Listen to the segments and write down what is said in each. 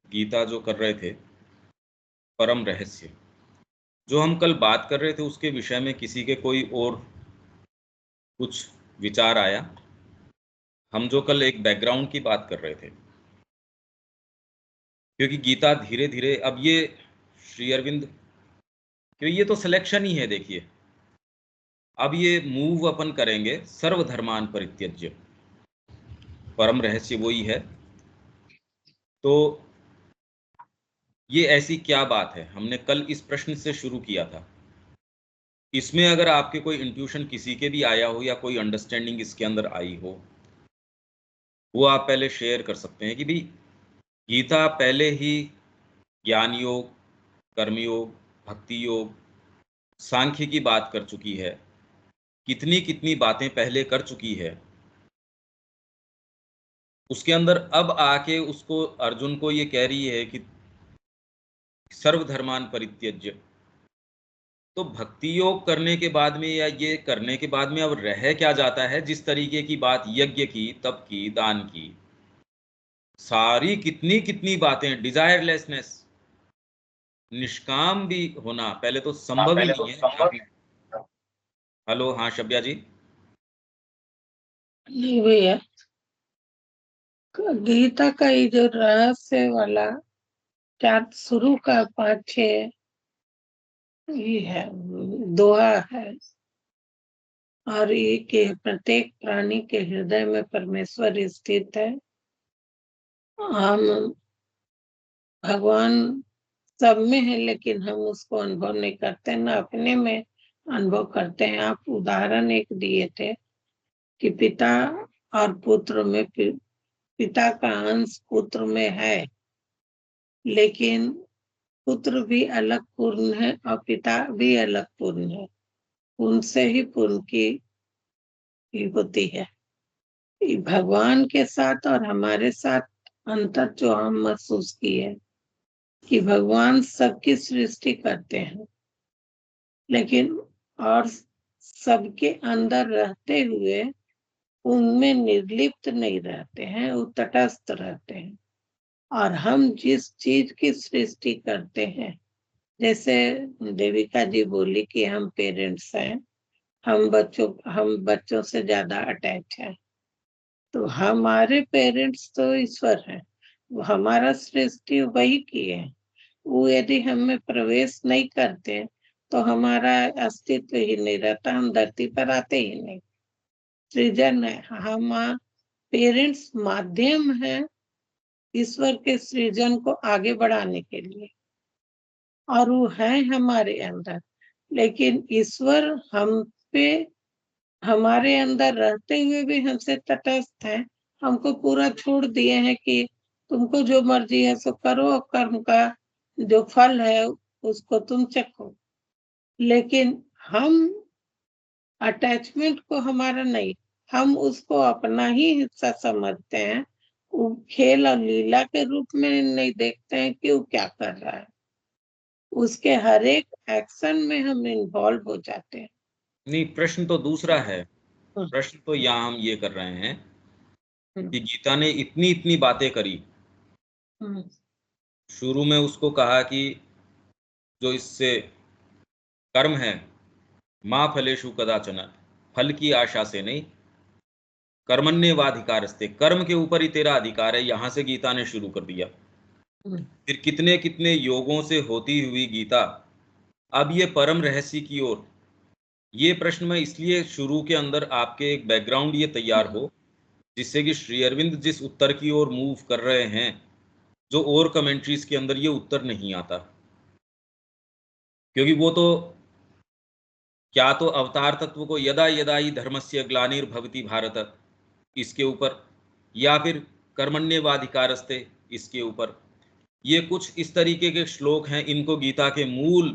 गीता जो कर रहे थे, परम रहस्य, जो हम कल बात कर रहे थे उसके विषय में किसी के कोई और कुछ विचार आया? हम जो कल एक बैकग्राउंड की बात कर रहे थे, क्योंकि गीता धीरे धीरे अब ये श्री अरविंद, क्योंकि ये तो सिलेक्शन ही है, देखिए अब ये मूव अपन करेंगे सर्वधर्मान परित्यज्य, परम रहस्य वही है। तो ये ऐसी क्या बात है, हमने कल इस प्रश्न से शुरू किया था। इसमें अगर आपके कोई इंट्यूशन किसी के भी आया हो या कोई अंडरस्टैंडिंग इसके अंदर आई हो, वो आप पहले शेयर कर सकते हैं कि भाई गीता पहले ही ज्ञान योग, कर्मयोग, भक्ति योग, सांख्य की बात कर चुकी है, कितनी कितनी बातें पहले कर चुकी है। उसके अंदर अब आके उसको अर्जुन को ये कह रही है कि सर्वधर्मान परित्यज्य। तो भक्ति योग करने के बाद में या ये करने के बाद में अब रह क्या जाता है? जिस तरीके की बात यज्ञ की, तप की, दान की, सारी कितनी कितनी बातें, डिजायरलेसनेस, निष्काम भी होना पहले तो संभव ही नहीं है। हेलो, हाँ शब्या जी। नहीं भैया, गीता का ये जो रहस्य वाला चार शुरू का 5-6 ये है, दोहा है, और ये कि प्रत्येक प्राणी के हृदय में परमेश्वर स्थित है। हम भगवान सब में है, लेकिन हम उसको अनुभव नहीं करते, ना अपने में अनुभव करते हैं। आप उदाहरण एक दिए थे कि पिता और पुत्र में, पिता का अंश पुत्र में है, लेकिन पुत्र भी अलग पूर्ण है और पिता भी अलग पूर्ण है। उनसे ही पूर्ण की होती है। भगवान के साथ और हमारे साथ अंतर जो हम महसूस किए कि भगवान सबकी सृष्टि करते हैं, लेकिन और सबके अंदर रहते हुए उनमें निर्लिप्त नहीं रहते हैं, वो तटस्थ रहते हैं। और हम जिस चीज की सृष्टि करते हैं, जैसे देविका जी बोली कि हम पेरेंट्स हैं, हम बच्चों से ज्यादा अटैच हैं, तो हमारे पेरेंट्स तो ईश्वर हैं, वो हमारा सृष्टि वही किए हैं। वो यदि हमें प्रवेश नहीं करते तो हमारा अस्तित्व ही नहीं रहता, हम धरती पर आते ही नहीं। सृजन है, हम पेरेंट्स माध्यम है ईश्वर के सृजन को आगे बढ़ाने के लिए, और वो है हमारे अंदर। लेकिन ईश्वर हम पे, हमारे अंदर रहते हुए भी हमसे तटस्थ है, हमको पूरा छोड़ दिए हैं कि तुमको जो मर्जी है सो करो, और कर्म का जो फल है उसको तुम चखो। लेकिन हम अटैचमेंट को हमारा नहीं, हम उसको अपना ही हिस्सा समझते हैं। वो खेल और लीला के रूप में नहीं देखते हैं कि वो क्या कर रहा है, उसके हर एक एक्शन में हम इन्वॉल्व हो जाते हैं। नहीं, प्रश्न तो दूसरा है। प्रश्न तो यहाँ हम ये कर रहे हैं कि गीता ने इतनी इतनी बातें करी, शुरू में उसको कहा कि जो इससे कर्म है, माँ फलेषु कदाचन, फल की आशा से नहीं, कर्मण्येवाधिकारस्ते, कर्म के ऊपर ही तेरा अधिकार है, यहां से गीता ने शुरू कर दिया। फिर कितने कितने योगों से होती हुई गीता अब ये परम रहस्य की ओर। ये प्रश्न मैं इसलिए शुरू के अंदर आपके एक बैकग्राउंड ये तैयार हो, जिससे कि श्री अरविंद जिस उत्तर की ओर मूव कर रहे हैं, जो और कमेंट्रीज के अंदर ये उत्तर नहीं आता, क्योंकि वो तो क्या तो अवतार तत्व को यदा यदा ही धर्मस्य ग्लानिर्भवति भारत, इसके ऊपर, या फिर कर्मण्येवाधिकारस्ते, इसके ऊपर, ये कुछ इस तरीके के श्लोक हैं, इनको गीता के मूल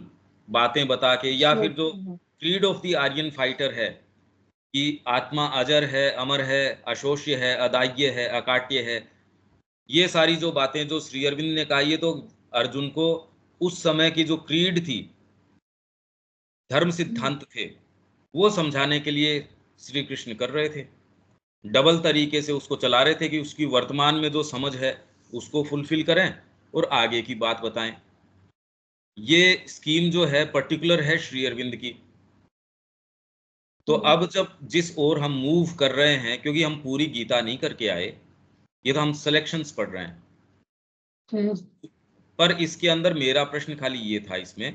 बातें बता के, या फिर जो creed of the Aryan fighter है कि आत्मा अजर है, अमर है, अशोष्य है, अदाह्य है, अकाट्य है, ये सारी जो बातें जो श्री अरविंद ने कहा, ये तो अर्जुन को उस समय की जो क्रीड थी, धर्म सिद्धांत थे, वो समझाने के लिए श्री कृष्ण कर रहे थे। डबल तरीके से उसको चला रहे थे कि उसकी वर्तमान में जो समझ है उसको फुलफिल करें, और आगे की बात बताएं। ये स्कीम जो है पर्टिकुलर है श्री अरविंद की। तो अब जब जिस ओर हम मूव कर रहे हैं, क्योंकि हम पूरी गीता नहीं करके आए, ये तो हम सिलेक्शंस पढ़ रहे हैं, पर इसके अंदर मेरा प्रश्न खाली ये था इसमें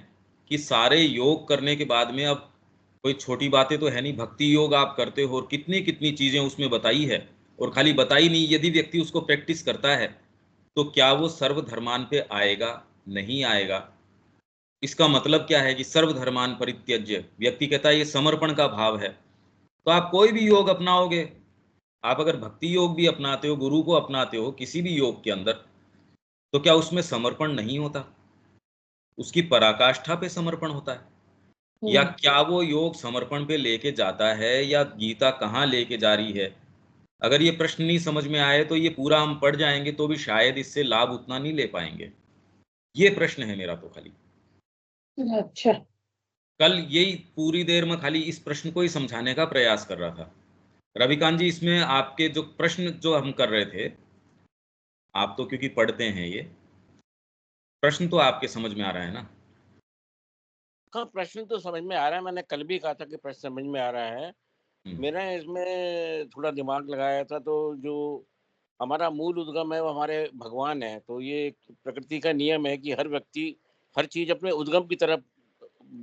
कि सारे योग करने के बाद में अब कोई छोटी बातें तो है नहीं, भक्ति योग आप करते हो और कितनी कितनी चीजें उसमें बताई है, और खाली बताई नहीं, यदि व्यक्ति उसको प्रैक्टिस करता है तो क्या वो सर्वधर्मान पे आएगा? नहीं आएगा। इसका मतलब क्या है कि सर्वधर्मान परित्यज्य, व्यक्ति कहता है ये समर्पण का भाव है। तो आप कोई भी योग अपनाओगे, आप अगर भक्ति योग भी अपनाते हो, गुरु को अपनाते हो किसी भी योग के अंदर, तो क्या उसमें समर्पण नहीं होता? उसकी पराकाष्ठा पे समर्पण होता है। या क्या वो योग समर्पण पे लेके जाता है, या गीता कहाँ लेके जा रही है? अगर ये प्रश्न नहीं समझ में आए तो ये पूरा हम पढ़ जाएंगे तो भी शायद इससे लाभ उतना नहीं ले पाएंगे। ये प्रश्न है मेरा तो खाली। अच्छा, कल यही पूरी देर में खाली इस प्रश्न को ही समझाने का प्रयास कर रहा था। रविकांत जी, इसमें आपके जो प्रश्न जो हम कर रहे थे, आप तो क्योंकि पढ़ते हैं, ये प्रश्न तो आपके समझ में आ रहा है ना? हाँ, प्रश्न तो समझ में आ रहा है। मैंने कल भी कहा था कि प्रश्न समझ में आ रहा है। मैंने इसमें थोड़ा दिमाग लगाया था, तो जो हमारा मूल उद्गम है वो हमारे भगवान है। तो ये एक प्रकृति का नियम है कि हर व्यक्ति हर चीज अपने उद्गम की तरफ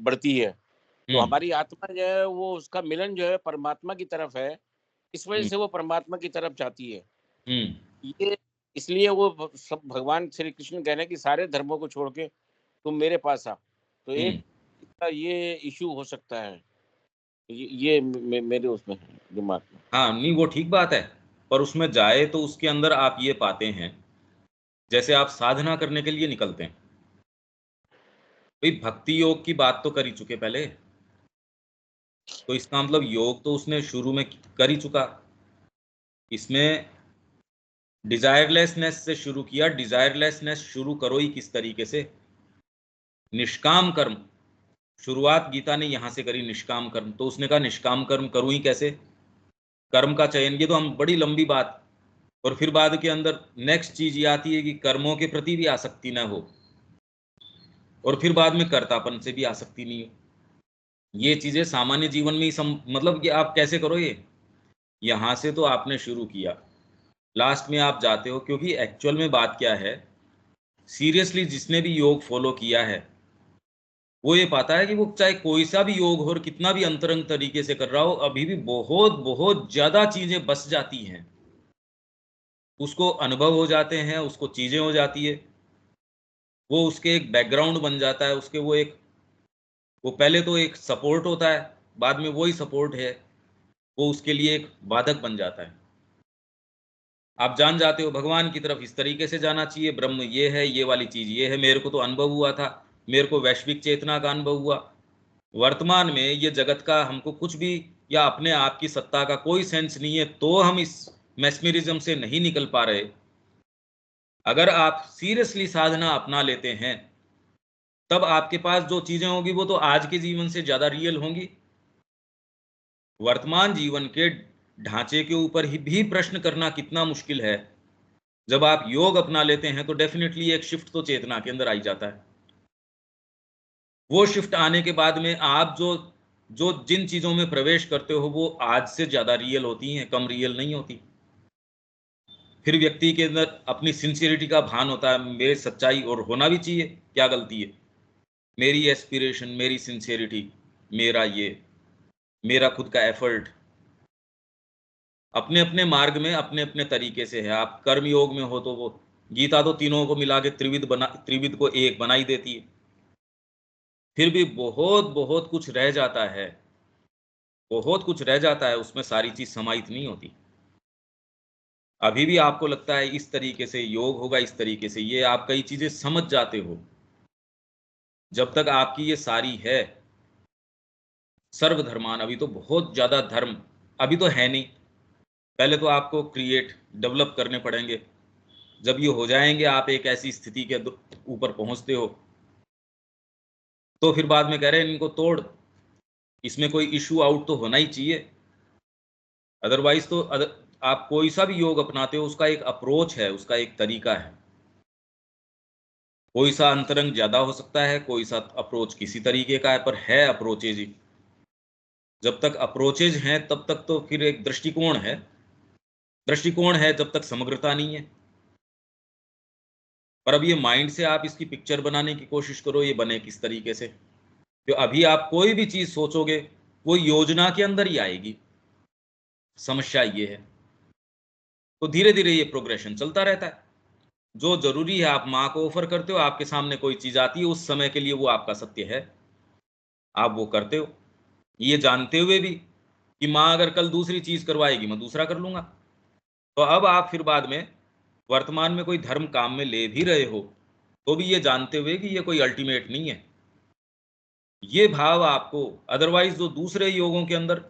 बढ़ती है। तो हमारी आत्मा जो है वो उसका मिलन जो है परमात्मा की तरफ है, इस वजह से वो परमात्मा की तरफ जाती है। ये इसलिए वो सब भगवान श्री कृष्ण कह रहे हैं कि सारे धर्मों को छोड़ के तुम मेरे पास आ। तो एक ये इशू हो सकता है, ये मेरे उसमें है दिमाग में। हाँ, नहीं वो ठीक बात है, पर उसमें जाए तो उसके अंदर आप ये पाते हैं, जैसे आप साधना करने के लिए निकलते हैं, भाई भक्ति योग की बात तो कर ही चुके पहले, तो इसका मतलब योग तो उसने शुरू में कर ही चुका। इसमें डिजायरलेसनेस से शुरू किया, डिजायरलेसनेस शुरू करो ही किस तरीके से? निष्काम कर्म। शुरुआत गीता ने यहां से करी, निष्काम कर्म, तो उसने कहा निष्काम कर्म करूं ही कैसे? कर्म का चयन, ये तो हम बड़ी लंबी बात। और फिर बाद के अंदर नेक्स्ट चीज ये आती है कि कर्मों के प्रति भी आसक्ति ना हो, और फिर बाद में कर्तापन से भी आसक्ति नहीं हो। ये चीजें सामान्य जीवन में ही मतलब कि आप कैसे करो ये? यहां से तो आपने शुरू किया, लास्ट में आप जाते हो, क्योंकि एक्चुअल में बात क्या है, सीरियसली जिसने भी योग फॉलो किया है वो ये पाता है कि वो चाहे कोई सा भी योग हो और कितना भी अंतरंग तरीके से कर रहा हो, अभी भी बहुत बहुत ज्यादा चीजें बस जाती हैं, उसको अनुभव हो जाते हैं, उसको चीजें हो जाती है, वो उसके एक बैकग्राउंड बन जाता है, उसके वो पहले तो एक सपोर्ट होता है, बाद में वही सपोर्ट है, वो उसके लिए एक बाधक बन जाता है। आप जान जाते हो भगवान की तरफ इस तरीके से जाना चाहिए, ब्रह्म ये है, ये वाली चीज ये है, मेरे को तो अनुभव हुआ था, मेरे को वैश्विक चेतना का अनुभव हुआ। वर्तमान में ये जगत का हमको कुछ भी, या अपने आप की सत्ता का कोई सेंस नहीं है, तो हम इस मैस्मरिज्म से नहीं निकल पा रहे। अगर आप सीरियसली साधना अपना लेते हैं, तब आपके पास जो चीजें होंगी वो तो आज के जीवन से ज्यादा रियल होंगी। वर्तमान जीवन के ढांचे के ऊपर ही भी प्रश्न करना कितना मुश्किल है। जब आप योग अपना लेते हैं तो डेफिनेटली एक शिफ्ट तो चेतना के अंदर आई जाता है। वो शिफ्ट आने के बाद में आप जो जो जिन चीजों में प्रवेश करते हो वो आज से ज्यादा रियल होती हैं, कम रियल नहीं होती। फिर व्यक्ति के अंदर अपनी सिंसियरिटी का भान होता है, मेरे सच्चाई, और होना भी चाहिए, क्या गलती है? मेरी एस्पिरेशन, मेरी सिंसियरिटी, मेरा ये, मेरा खुद का एफर्ट, अपने अपने मार्ग में अपने अपने तरीके से है। आप कर्म योग में हो तो वो गीता तो तीनों को मिला के त्रिविध को एक बना ही देती है। फिर भी बहुत बहुत कुछ रह जाता है, बहुत कुछ रह जाता है, उसमें सारी चीज समाहित नहीं होती। अभी भी आपको लगता है इस तरीके से योग होगा, इस तरीके से, ये आप कई चीजें समझ जाते हो। जब तक आपकी ये सारी है सर्वधर्मान, अभी तो बहुत ज्यादा धर्म अभी तो है नहीं, पहले तो आपको क्रिएट डेवलप करने पड़ेंगे। जब ये हो जाएंगे, आप एक ऐसी स्थिति के ऊपर पहुंचते हो, तो फिर बाद में कह रहे हैं इनको तोड़, इसमें कोई इशू आउट तो होना ही चाहिए। अदरवाइज तो आप कोई सा भी योग अपनाते हो उसका एक अप्रोच है, उसका एक तरीका है। कोई सा अंतरंग ज्यादा हो सकता है, कोई सा अप्रोच किसी तरीके का है, पर है अप्रोचेज ही। जब तक अप्रोचेज हैं तब तक तो फिर एक दृष्टिकोण है, दृष्टिकोण है जब तक समग्रता नहीं है। पर अब ये माइंड से आप इसकी पिक्चर बनाने की कोशिश करो, ये बने किस तरीके से। तो अभी आप कोई भी चीज सोचोगे वो योजना के अंदर ही आएगी, समस्या ये है। तो धीरे धीरे ये प्रोग्रेशन चलता रहता है। जो जरूरी है आप माँ को ऑफर करते हो, आपके सामने कोई चीज आती है, उस समय के लिए वो आपका सत्य है, आप वो करते हो, ये जानते हुए भी कि माँ अगर कल दूसरी चीज करवाएगी मैं दूसरा कर लूंगा। तो अब आप फिर बाद में वर्तमान में कोई धर्म काम में ले भी रहे हो तो भी ये जानते हुए कि ये कोई अल्टीमेट नहीं है। ये भाव आपको, अदरवाइज जो दूसरे योगों के अंदर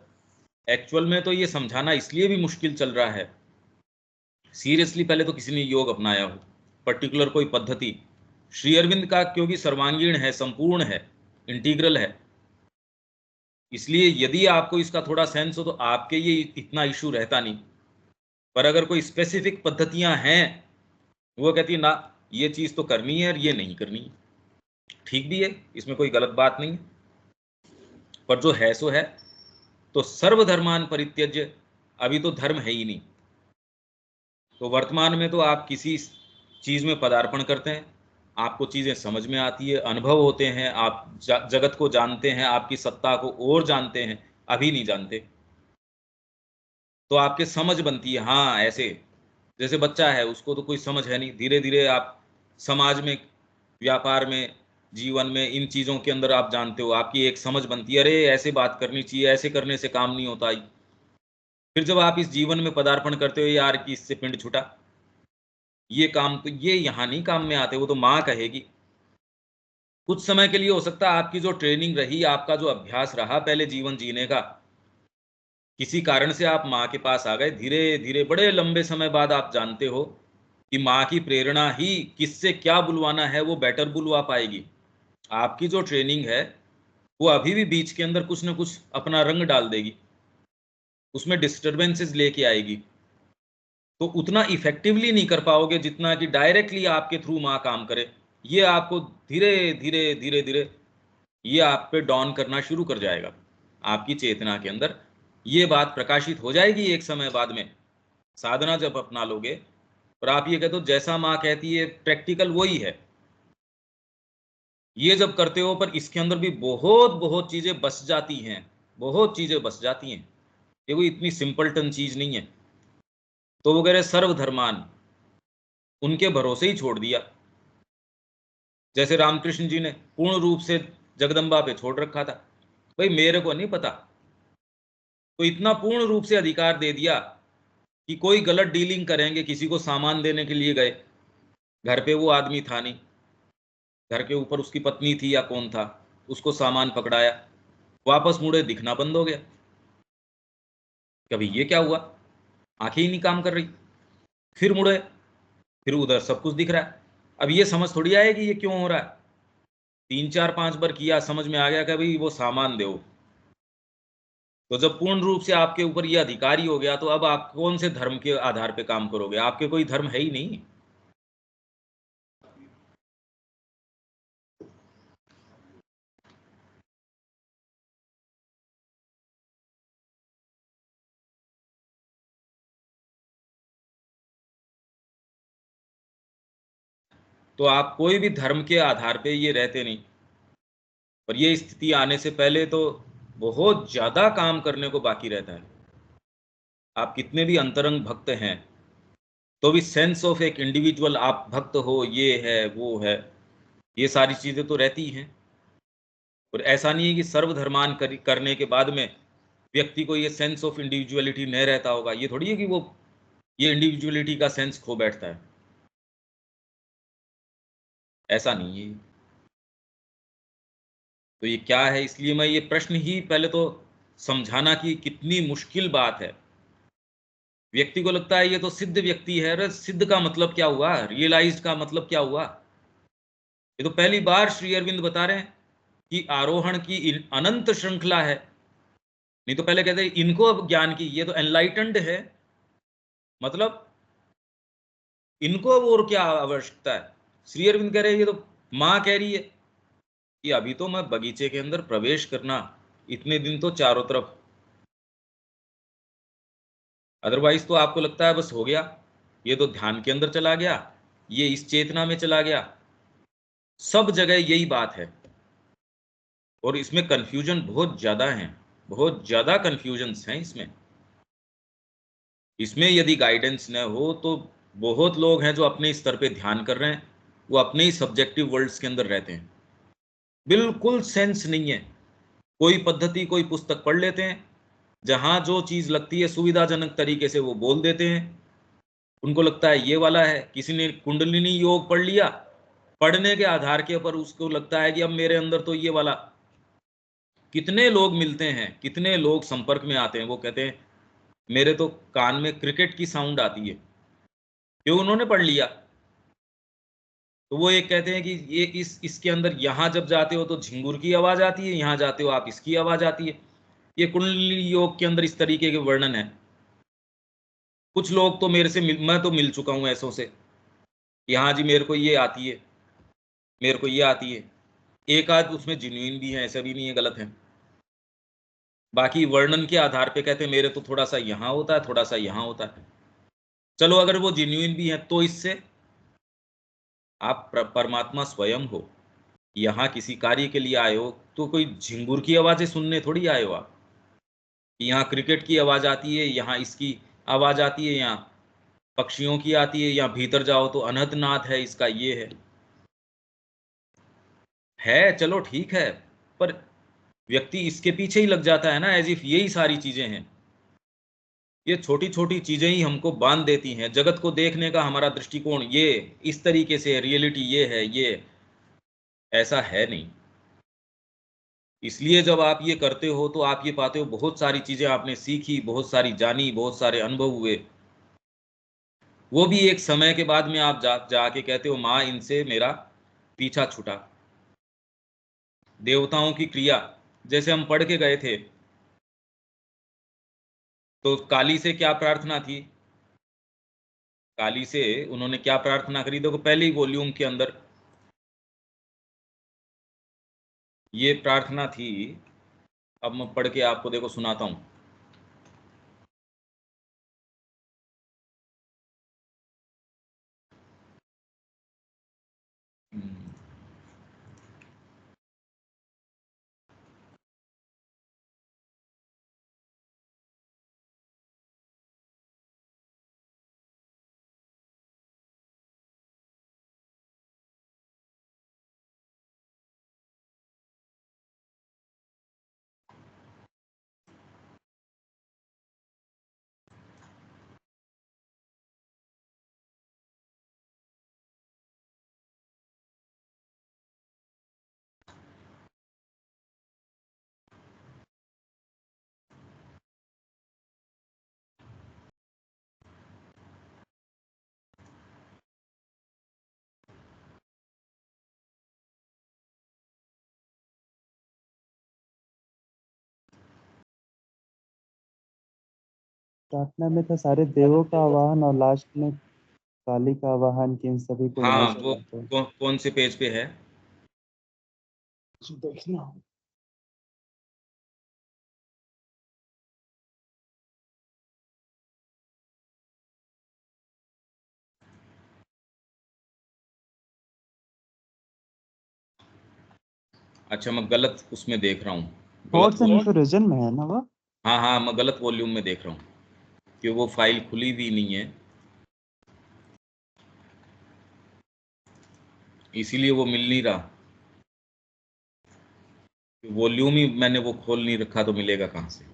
एक्चुअल में तो ये समझाना इसलिए भी मुश्किल चल रहा है, सीरियसली पहले तो किसी ने योग अपनाया हो, पर्टिकुलर कोई पद्धति। श्री अरविंद का क्योंकि सर्वांगीण है, संपूर्ण है, इंटीग्रल है, इसलिए यदि आपको इसका थोड़ा सेंस हो तो आपके ये इतना इशू रहता नहीं। पर अगर कोई स्पेसिफिक पद्धतियां हैं, वो कहती है ना ये चीज तो करनी है और ये नहीं करनी है, ठीक भी है, इसमें कोई गलत बात नहीं है, पर जो है सो है। तो सर्वधर्मान परित्यज्य, अभी तो धर्म है ही नहीं। तो वर्तमान में तो आप किसी चीज में पदार्पण करते हैं, आपको चीजें समझ में आती है, अनुभव होते हैं, आप जगत को जानते हैं, आपकी सत्ता को और जानते हैं, अभी नहीं जानते। तो आपके समझ बनती है, हाँ ऐसे, जैसे बच्चा है उसको तो कोई समझ है नहीं, धीरे धीरे आप समाज में, व्यापार में, जीवन में, इन चीजों के अंदर आप जानते हो, आपकी एक समझ बनती है, अरे ऐसे बात करनी चाहिए, ऐसे करने से काम नहीं होता। फिर जब आप इस जीवन में पदार्पण करते हो, यार कि इससे पिंड छूटा, ये काम तो ये यहाँ नहीं काम में आते, वो तो माँ कहेगी। कुछ समय के लिए हो सकता है आपकी जो ट्रेनिंग रही, आपका जो अभ्यास रहा पहले जीवन जीने का, किसी कारण से आप माँ के पास आ गए, धीरे धीरे बड़े लंबे समय बाद आप जानते हो कि माँ की प्रेरणा ही किससे क्या बुलवाना है वो बेटर बुलवा पाएगी। आपकी जो ट्रेनिंग है वो अभी भी बीच के अंदर कुछ ना कुछ अपना रंग डाल देगी, उसमें डिस्टर्बेंसेस लेके आएगी, तो उतना इफेक्टिवली नहीं कर पाओगे जितना कि डायरेक्टली आपके थ्रू माँ काम करे। ये आपको धीरे धीरे धीरे धीरे ये आप पे डॉन करना शुरू कर जाएगा, आपकी चेतना के अंदर ये बात प्रकाशित हो जाएगी एक समय बाद में, साधना जब अपना लोगे। और आप ये कहते हो जैसा माँ कहती है प्रैक्टिकल वही है, ये जब करते हो, पर इसके अंदर भी बहुत बहुत चीजें बस जाती हैं, बहुत चीजें बस जाती हैं, ये कोई इतनी सिंपलटन चीज नहीं है। तो वो कह रहे सर्वधर्मान, उनके भरोसे ही छोड़ दिया। जैसे रामकृष्ण जी ने पूर्ण रूप से जगदम्बा पे छोड़ रखा था, भाई मेरे को नहीं पता, तो इतना पूर्ण रूप से अधिकार दे दिया कि कोई गलत डीलिंग करेंगे, किसी को सामान देने के लिए गए, घर पे वो आदमी था नहीं, घर के ऊपर उसकी पत्नी थी या कौन था, उसको सामान पकड़ाया, वापस मुड़े दिखना बंद हो गया। कभी ये क्या हुआ, आंखें ही नहीं काम कर रही, फिर मुड़े, फिर उधर सब कुछ दिख रहा है। अब ये समझ थोड़ी आएगी ये क्यों हो रहा है, 3 4 5 बार किया, समझ में आ गया कि भाई वो सामान दो। तो जब पूर्ण रूप से आपके ऊपर ये अधिकारी हो गया, तो अब आप कौन से धर्म के आधार पे काम करोगे, आपके कोई धर्म है ही नहीं। तो आप कोई भी धर्म के आधार पे ये रहते नहीं, पर ये स्थिति आने से पहले तो बहुत ज्यादा काम करने को बाकी रहता है। आप कितने भी अंतरंग भक्त हैं तो भी सेंस ऑफ एक इंडिविजुअल आप भक्त हो, ये है वो है, ये सारी चीजें तो रहती ही हैं। और ऐसा नहीं है कि सर्वधर्मान करने के बाद में व्यक्ति को ये सेंस ऑफ इंडिविजुअलिटी नहीं रहता होगा, ये थोड़ी है कि वो ये इंडिविजुअलिटी का सेंस खो बैठता है, ऐसा नहीं है। तो ये क्या है, इसलिए मैं ये प्रश्न ही पहले तो समझाना कि कितनी मुश्किल बात है। व्यक्ति को लगता है ये तो सिद्ध व्यक्ति है, अरे सिद्ध का मतलब क्या हुआ, रियलाइज्ड का मतलब क्या हुआ। ये तो पहली बार श्री अरविंद बता रहे हैं कि आरोहण की अनंत श्रृंखला है। नहीं तो पहले कहते हैं इनको अब ज्ञान की, ये तो एनलाइटेंड है, मतलब इनको अब और क्या आवश्यकता है। श्री अरविंद कह रहे हैं ये तो माँ कह रही है कि अभी तो मैं बगीचे के अंदर प्रवेश करना, इतने दिन तो चारों तरफ, अदरवाइज तो आपको लगता है बस हो गया, ये तो ध्यान के अंदर चला गया, ये इस चेतना में चला गया। सब जगह यही बात है, और इसमें कंफ्यूजन बहुत ज्यादा है, बहुत ज्यादा कंफ्यूजन्स हैं इसमें। इसमें यदि गाइडेंस न हो तो बहुत लोग हैं जो अपने स्तर पे ध्यान कर रहे हैं, वो अपने ही सब्जेक्टिव वर्ल्ड्स के अंदर रहते हैं, बिल्कुल सेंस नहीं है। कोई पद्धति, कोई पुस्तक पढ़ लेते हैं, जहां जो चीज लगती है सुविधाजनक तरीके से वो बोल देते हैं, उनको लगता है ये वाला है। किसी ने कुंडलिनी योग पढ़ लिया, पढ़ने के आधार के ऊपर उसको लगता है कि अब मेरे अंदर तो ये वाला। कितने लोग मिलते हैं, कितने लोग संपर्क में आते हैं, वो कहते हैं मेरे तो कान में क्रिकेट की साउंड आती है, क्यों? उन्होंने पढ़ लिया। तो वो एक कहते हैं कि ये इसके अंदर यहाँ जब जाते हो तो झिंगुर की आवाज आती है, यहाँ जाते हो आप इसकी आवाज आती है। ये कुंडली योग के अंदर इस तरीके के वर्णन है। कुछ लोग तो मेरे से मैं तो मिल चुका हूं ऐसों से कि हाँ जी मेरे को ये आती है, मेरे को ये आती है। एक आध उसमें जिन्युइन भी है, ऐसा भी नहीं है गलत है। बाकी वर्णन के आधार पे कहते हैं मेरे तो थोड़ा सा यहाँ होता है, थोड़ा सा यहाँ होता है। चलो अगर वो जिन्युइन भी है तो इससे आप परमात्मा स्वयं हो, यहाँ किसी कार्य के लिए आए हो, तो कोई झिंगुर की आवाजें सुनने थोड़ी आए हो आप। यहाँ क्रिकेट की आवाज आती है, यहाँ इसकी आवाज आती है, यहाँ पक्षियों की आती है, यहाँ भीतर जाओ तो अनहद नाद है इसका, ये है। चलो ठीक है, पर व्यक्ति इसके पीछे ही लग जाता है ना, एज इफ यही सारी चीजें हैं। ये छोटी छोटी चीजें ही हमको बांध देती हैं। जगत को देखने का हमारा दृष्टिकोण ये इस तरीके से, रियलिटी ये है, ये ऐसा है नहीं। इसलिए जब आप ये करते हो तो आप ये पाते हो बहुत सारी चीजें आपने सीखी, बहुत सारी जानी, बहुत सारे अनुभव हुए। वो भी एक समय के बाद में आप जाके कहते हो माँ इनसे मेरा पीछा छूटा। देवताओं की क्रिया जैसे हम पढ़ के गए थे, तो काली से क्या प्रार्थना थी? काली से उन्होंने क्या प्रार्थना करी? देखो पहले ही वॉल्यूम के अंदर ये प्रार्थना थी। अब मैं पढ़ के आपको देखो सुनाता हूं। हम्म, प्रार्थना में था सारे देवों का आवाहन और लास्ट में काली का आवाहन कि इन सभी को हाँ विनाश वो करते हैं। कौन से पेज पे है? देखना अच्छा मैं गलत उसमें देख रहा हूँ, गलत थॉट्स एंड वॉल्यूम। इंस्पिरेशन में है ना वो? हाँ हाँ, मैं गलत वॉल्यूम में देख रहा हूँ कि वो फाइल खुली भी नहीं है, इसीलिए वो मिल नहीं रहा। वॉल्यूम ही मैंने वो खोल नहीं रखा, तो मिलेगा कहाँ से?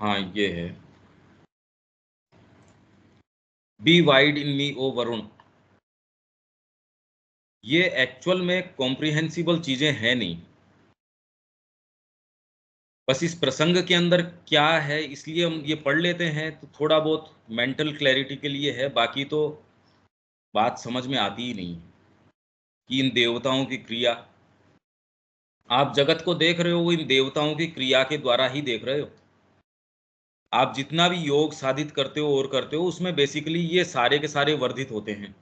हाँ ये है, B wide in me O Varun. ये एक्चुअल में कॉम्प्रिहेंसिबल चीजें हैं नहीं, बस इस प्रसंग के अंदर क्या है इसलिए हम ये पढ़ लेते हैं, तो थोड़ा बहुत मेंटल क्लैरिटी के लिए है, बाकी तो बात समझ में आती ही नहीं कि इन देवताओं की क्रिया, आप जगत को देख रहे हो वो इन देवताओं की क्रिया के द्वारा ही देख रहे हो। आप जितना भी योग साधित करते हो और करते हो, उसमें बेसिकली ये सारे के सारे वर्धित होते हैं।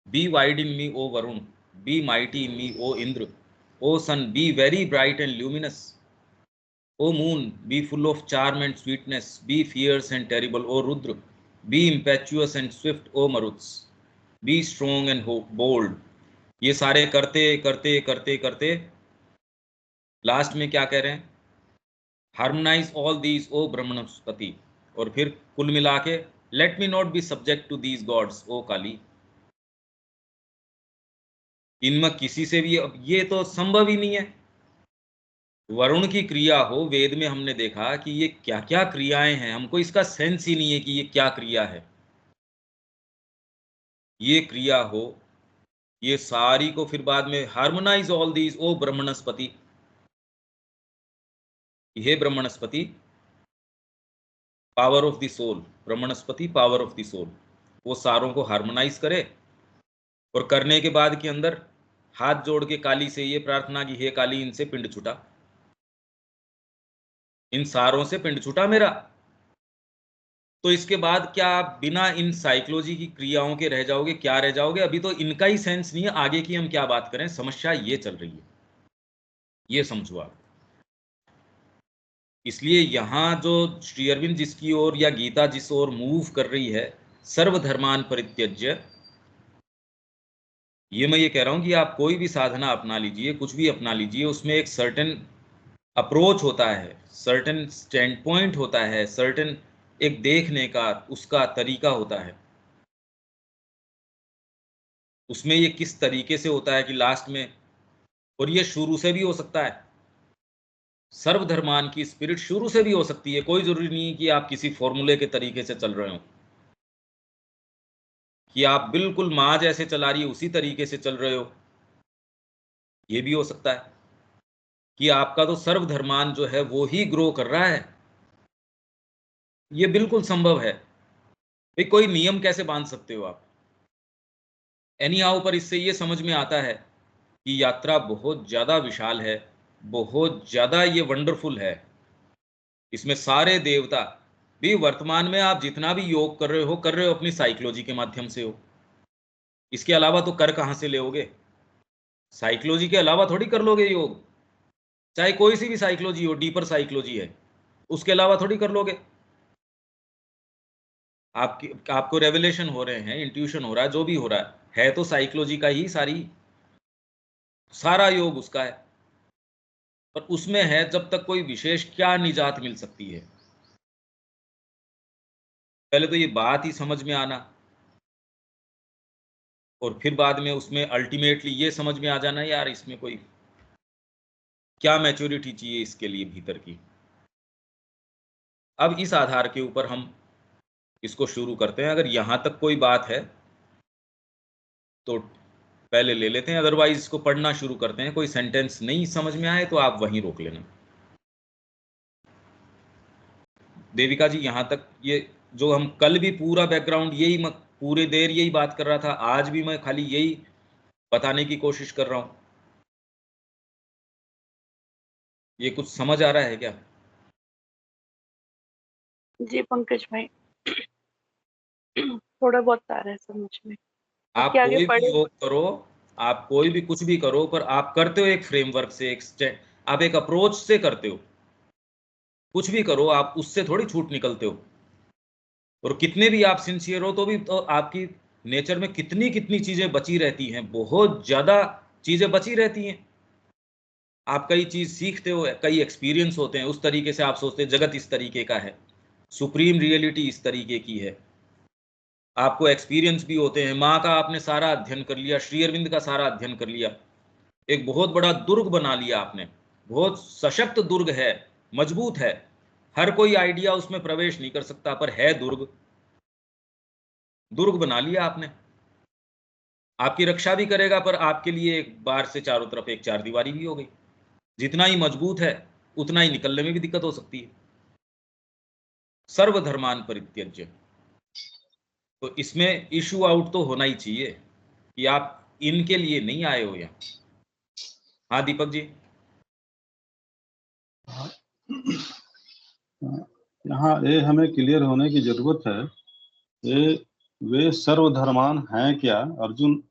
Be wide in me O Varun, be mighty in me O Indra, O sun be very bright and luminous, O moon, be full of charm and sweetness, be fierce and terrible, O Rudra, be impetuous and swift, O Maruts, be strong and bold। ये सारे करते करते करते करते last में क्या कह रहे हैं, harmonise all these O Brahmanaspati, और फिर कुल मिला के let me not be subject to these gods O Kali. इनमें किसी से भी ये तो संभव ही नहीं है। वरुण की क्रिया हो, वेद में हमने देखा कि ये क्या क्या क्रियाएं हैं, हमको इसका सेंस ही नहीं है कि ये क्या क्रिया है। ये क्रिया हो, ये सारी को फिर बाद में harmonise all these O Brahmanaspati, हे Brahmanaspati power of the soul, Brahmanaspati power of the soul, वो सारों को हार्मोनाइज करे। और करने के बाद के अंदर हाथ जोड़ के काली से ये प्रार्थना की, हे काली इनसे पिंड छूटा, इन सारों से पिंड छूटा मेरा। तो इसके बाद क्या आप बिना इन साइकोलॉजी की क्रियाओं के रह जाओगे, क्या रह जाओगे? अभी तो इनका ही सेंस नहीं है, आगे की हम क्या बात करें, समस्या ये चल रही है, ये समझो आप। इसलिए यहां जो श्री अरविंद जिसकी ओर या गीता जिस ओर मूव कर रही है, सर्वधर्मान परित्यज्य, ये मैं ये कह रहा हूं कि आप कोई भी साधना अपना लीजिए, कुछ भी अपना लीजिए, उसमें एक सर्टेन अप्रोच होता है, सर्टेन स्टैंड पॉइंट होता है, सर्टेन एक देखने का उसका तरीका होता है। उसमें ये किस तरीके से होता है कि लास्ट में, और ये शुरू से भी हो सकता है, सर्वधर्मान की स्पिरिट शुरू से भी हो सकती है, कोई जरूरी नहीं है कि आप किसी फॉर्मूले के तरीके से चल रहे हो, कि आप बिल्कुल माँ जैसे चला रही है उसी तरीके से चल रहे हो। ये भी हो सकता है कि आपका तो सर्वधर्मान जो है वो ही ग्रो कर रहा है, ये बिल्कुल संभव है। भाई कोई नियम कैसे बांध सकते हो आप? एनी हाउ, पर इससे ये समझ में आता है कि यात्रा बहुत ज्यादा विशाल है, बहुत ज्यादा ये वंडरफुल है। इसमें सारे देवता भी, वर्तमान में आप जितना भी योग कर रहे हो अपनी साइकोलॉजी के माध्यम से हो। इसके अलावा तो कर कहां से लोगे? साइकोलॉजी के अलावा थोड़ी कर लोगे योग, चाहे कोई सी भी साइकोलॉजी हो, डीपर साइकोलॉजी है, उसके अलावा थोड़ी कर लोगे। आपको रेवलेशन हो रहे हैं, इंट्यूशन हो रहा है, जो भी हो रहा है तो साइकोलॉजी का ही सारा योग उसका है। पर उसमें है जब तक कोई विशेष क्या निजात मिल सकती है, पहले तो ये बात ही समझ में आना, और फिर बाद में उसमें अल्टीमेटली ये समझ में आ जाना यार इसमें कोई क्या मैच्योरिटी चाहिए इसके लिए भीतर की। अब इस आधार के ऊपर हम इसको शुरू करते हैं। अगर यहां तक कोई बात है तो पहले ले लेते हैं, अदरवाइज इसको पढ़ना शुरू करते हैं। कोई सेंटेंस नहीं समझ में आए तो आप वहीं रोक लेना। देविका जी, यहां तक ये जो हम कल भी पूरा बैकग्राउंड यही पूरे देर यही बात कर रहा था, आज भी मैं खाली यही बताने की कोशिश कर रहा हूं। ये कुछ समझ आ रहा है क्या? जी पंकज भाई, थोड़ा बहुत आ रहा है समझ में। आप कोई भी योग करो, आप कोई भी कुछ भी करो, पर आप करते हो एक फ्रेमवर्क से, आप एक अप्रोच से करते हो। कुछ भी करो आप उससे थोड़ी छूट निकलते हो। और कितने भी आप सिंसियर हो तो भी तो आपकी नेचर में कितनी कितनी चीजें बची रहती हैं, बहुत ज्यादा चीजें बची रहती हैं। आप कई चीज सीखते हो, कई एक्सपीरियंस होते हैं, उस तरीके से आप सोचते हैं जगत इस तरीके का है, सुप्रीम रियलिटी इस तरीके की है। आपको एक्सपीरियंस भी होते हैं, माँ का आपने सारा अध्ययन कर लिया, श्री अरविंद का सारा अध्ययन कर लिया, एक बहुत बड़ा दुर्ग बना लिया आपने, बहुत सशक्त दुर्ग है, मजबूत है। हर कोई आइडिया उसमें प्रवेश नहीं कर सकता, पर है दुर्ग। दुर्ग बना लिया आपने, आपकी रक्षा भी करेगा, पर आपके लिए एक बार से चारों तरफ एक चार दीवारी भी हो गई। जितना ही मजबूत है उतना ही निकलने में भी दिक्कत हो सकती है। सर्वधर्मान परित्यज्य, तो इसमें इशू आउट तो होना ही चाहिए कि आप इनके लिए नहीं आए हो यहाँ। हाँ दीपक जी। यहाँ ये हमें क्लियर होने की जरूरत है, ये वे सर्वधर्मान हैं क्या? अर्जुन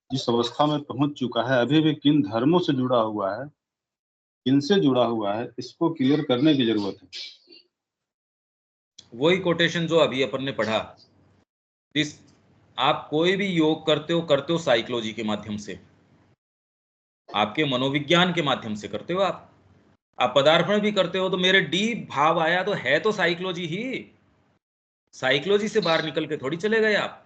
जिस अवस्था में पहुंच चुका है, अभी भी किन धर्मों से जुड़ा हुआ है, किन से जुड़ा हुआ है, इसको क्लियर करने की जरूरत है। वही कोटेशन जो अभी अपन ने पढ़ा, इस आप कोई भी योग करते हो साइकोलॉजी के माध्यम से, आपके मनोविज्ञान के माध्यम से करते हो। आप पदार्पण भी करते हो तो मेरे डीप भाव आया तो है तो साइकोलॉजी ही। साइकोलॉजी से बाहर निकल के थोड़ी चले गए आप।